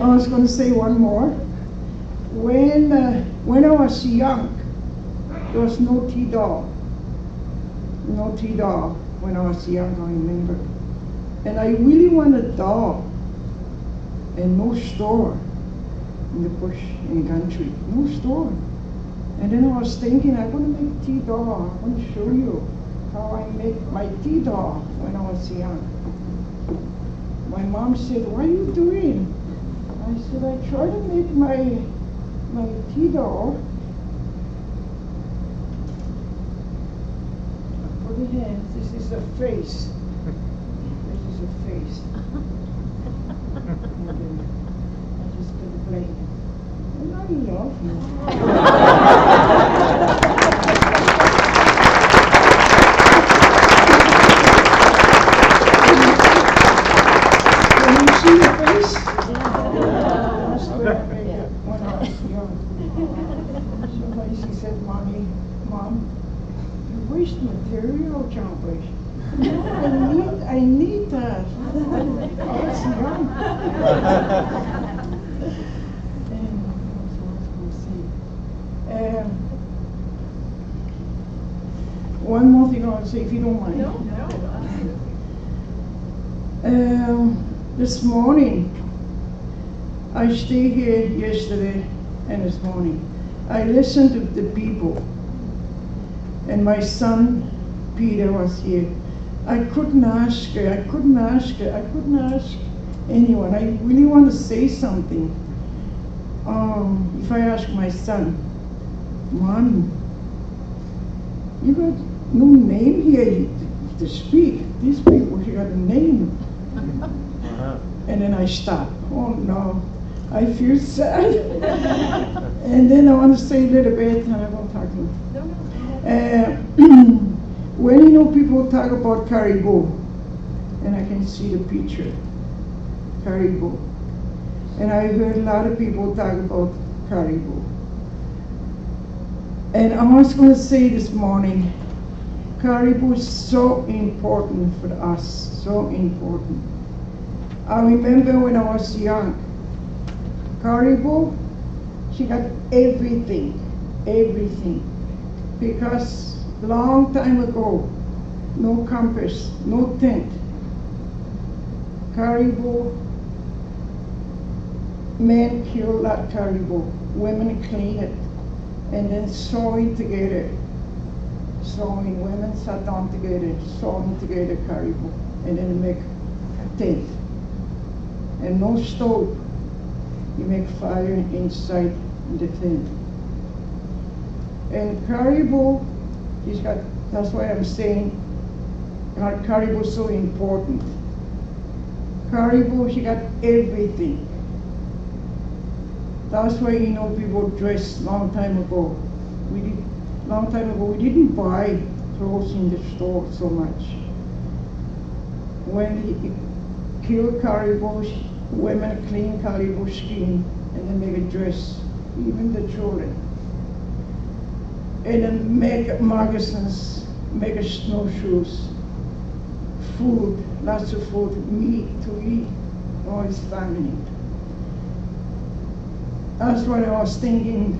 I was going to say one more. When I was young, there was no tea doll. No tea doll when I was young, I remember. And I really wanted a doll, and no store in the bush, in the country, no store. And then I was thinking, I'm going to make a tea doll. I'm going to show you how I make my tea doll when I was young. My mom said, what are you doing? I said, I try to make my tea doll. For the hands, this is a face. This is a face. And then I just put a blanket. And I love you. Material jumpers. I need that. Oh, it's young. And one more thing I want to say, if you don't mind. No. This morning, I stayed here yesterday and this morning. I listened to the people. And my son, Peter, was here. I couldn't ask her, I couldn't ask anyone. I really want to say something. If I ask my son, Mom, you got no name here to speak. These people, you got a name. And then I stop. Oh no, I feel sad. And then I want to say a little bit, and I won't talk to you. When people talk about caribou, and I can see the picture, caribou, and I heard a lot of people talk about caribou. And I was going to say this morning, caribou is so important for us, so important. I remember when I was young, caribou, she got everything, everything. because long time ago, no compass, no tent. Caribou, men kill that caribou, women clean it, and then sew it together. Sewing, women sat down together, sewing together caribou, and then make a tent. And no stove. You make fire inside the tent. And caribou, that's why I'm saying caribou is so important. Caribou, she got everything. That's why, you know, people dressed long time ago. We didn't buy clothes in the store so much. When he killed caribou, women clean caribou skin and then make a dress, even the children. And then make moccasins, make a snowshoes, food, lots of food, meat to eat, all his family. That's what I was thinking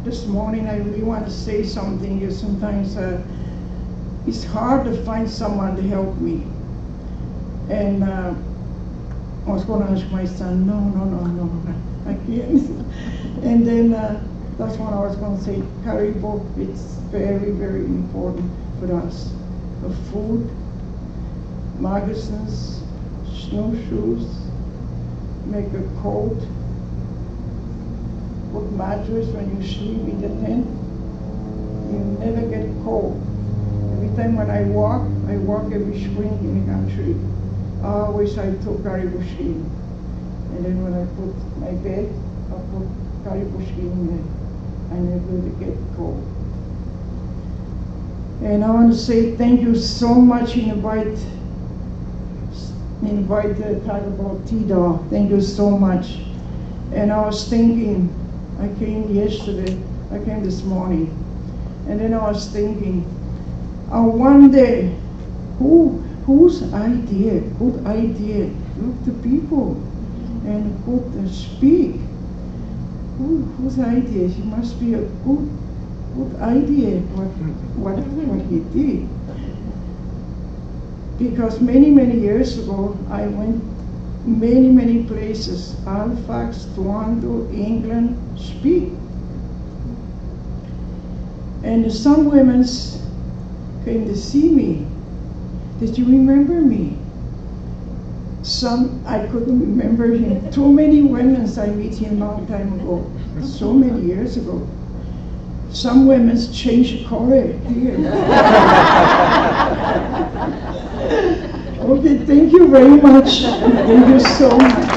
this morning. I really want to say something, because sometimes it's hard to find someone to help me. And I was going to ask my son, no, I can't. And then that's what I was going to say, caribou, it's very, very important for us. The food, moccasins, snowshoes, make a coat, put mattress when you sleep in the tent. You never get cold. Every time when I walk every spring in the country. Always I took caribou skin. And then when I put my bed, I put caribou skin in it. I never get cold. And I want to say thank you so much in invite to talk about TDAW. Thank you so much. And I was thinking, I came yesterday, I came this morning, and then I was thinking, one day, whose idea, good idea, look to people and good speak. Whose idea? It must be a good idea what he did. Because many years ago, I went many places, Halifax, Toronto, England, speak. And some women came to see me. Did you remember me? Some, I couldn't remember him. Too many women I met him a long time ago, so many years ago. Some women changed color here. Okay, thank you very much. Thank you so much.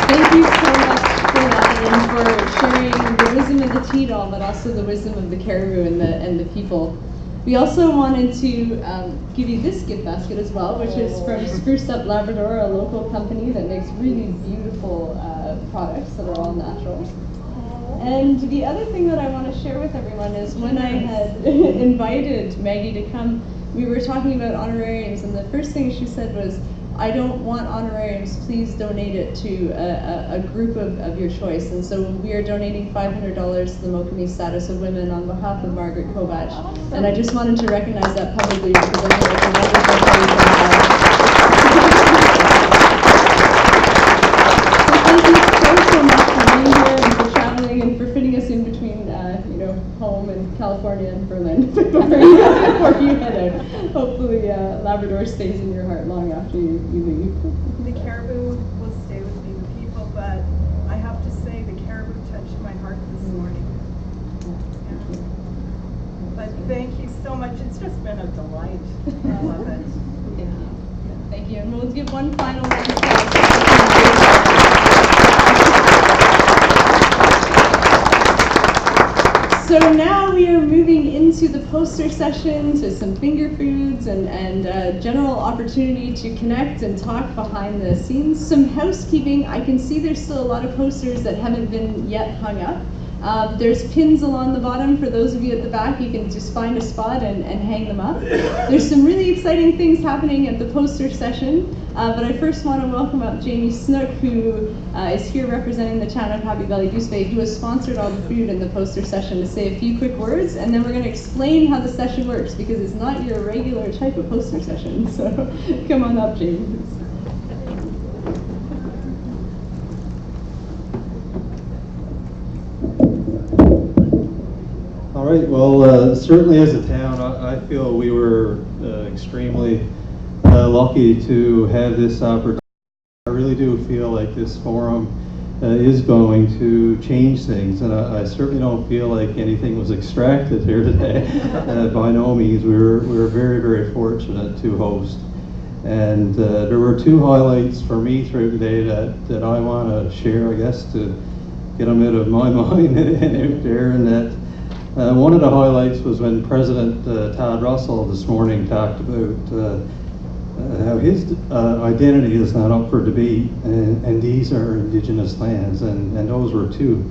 Thank you so much for that and for sharing the wisdom of the TDAW, but also the wisdom of the caribou and the people. We also wanted to give you this gift basket as well, which is from Spruce Up Labrador, a local company that makes really beautiful products that are all natural. And the other thing that I want to share with everyone is when I had invited Maggie to come, we were talking about honorariums, and the first thing she said was, I don't want honorariums, please donate it to a group of your choice. And so we are donating $500 to the Mokami Status of Women on behalf of Margaret Kovach. And I just wanted to recognize that publicly because I know it's a wonderful place to have. So thank you so much for being here and for traveling and for fitting us in between home and California and Berlin before you head out. Hopefully Labrador stays in your heart long after you leave. The caribou will stay with me, the people, but I have to say the caribou touched my heart this morning. Yeah. But thank you so much. It's just been a delight. I love it. Thank you. Thank you. And we'll give one final round of applause. So now we are moving into the poster session, to some finger foods and general opportunity to connect and talk behind the scenes. Some housekeeping. I can see there's still a lot of posters that haven't been yet hung up. There's pins along the bottom for those of you at the back. You can just find a spot and hang them up. There's some really exciting things happening at the poster session, but I first want to welcome up Jamie Snook, who is here representing the town of Happy Valley Goose Bay, who has sponsored all the food in the poster session, to say a few quick words, and then we're going to explain how the session works, because it's not your regular type of poster session. So come on up, Jamie. All right, well, certainly as a town, I feel we were extremely lucky to have this opportunity. I really do feel like this forum is going to change things, and I certainly don't feel like anything was extracted here today. By no means. We were very, very fortunate to host. And there were two highlights for me through today that I want to share, I guess, to get them out of my mind and out there, and that one of the highlights was when President Todd Russell this morning talked about how his identity is not up for debate, and these are Indigenous lands, and those were two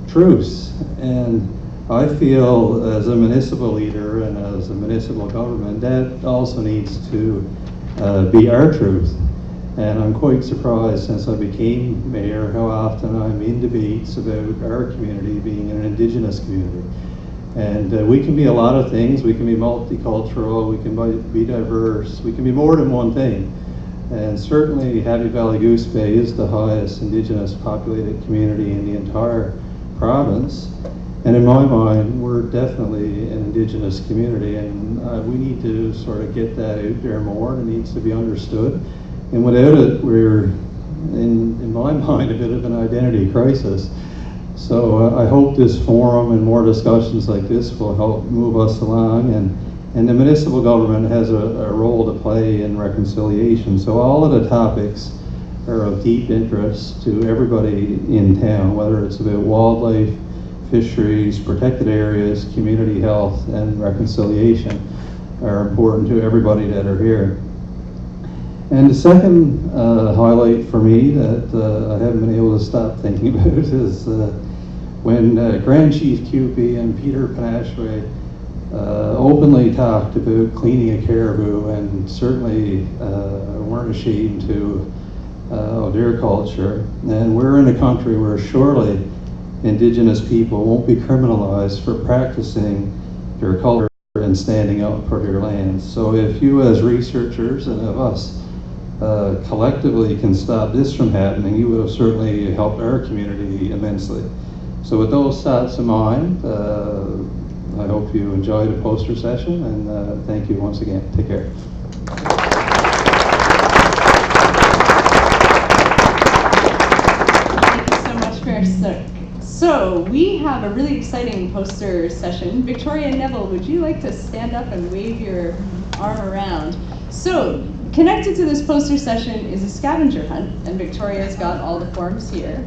truths. And I feel as a municipal leader and as a municipal government, that also needs to be our truth. And I'm quite surprised since I became mayor how often I'm in debates about our community being an Indigenous community. And we can be a lot of things. We can be multicultural, we can be diverse, we can be more than one thing. And certainly Happy Valley Goose Bay is the highest Indigenous populated community in the entire province. And in my mind, we're definitely an Indigenous community, and we need to sort of get that out there more, and it needs to be understood. And without it, we're, in my mind, a bit of an identity crisis. So I hope this forum and more discussions like this will help move us along, and the municipal government has a role to play in reconciliation. So all of the topics are of deep interest to everybody in town, whether it's about wildlife, fisheries, protected areas, community health, and reconciliation are important to everybody that are here. And the second highlight for me that I haven't been able to stop thinking about is when Grand Chief Cupie and Peter Panashwe openly talked about cleaning a caribou, and certainly weren't ashamed to of their culture. And we're in a country where surely Indigenous people won't be criminalized for practicing their culture and standing up for their lands. So if you as researchers and of us collectively can stop this from happening, you would have certainly helped our community immensely. So with those thoughts in mind, I hope you enjoyed the poster session, and thank you once again. Take care. Thank you so much, Mayor Snook. So we have a really exciting poster session. Victoria and Neville, would you like to stand up and wave your arm around? So connected to this poster session is a scavenger hunt, and Victoria's got all the forms here.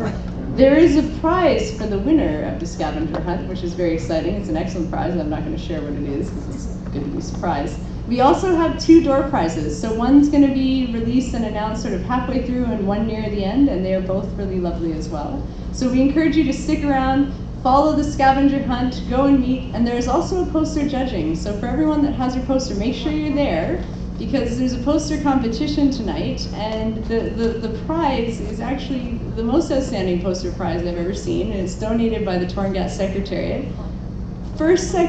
There is a prize for the winner of the scavenger hunt, which is very exciting. It's an excellent prize. I'm not going to share what it is because it's going to be a surprise. We also have two door prizes. So one's going to be released and announced sort of halfway through and one near the end, and they are both really lovely as well. So we encourage you to stick around, follow the scavenger hunt, go and meet, and there's also a poster judging. So for everyone that has your poster, make sure you're there, because there's a poster competition tonight, and the prize is actually the most outstanding poster prize I've ever seen, and it's donated by the Torngat Secretariat. First, second,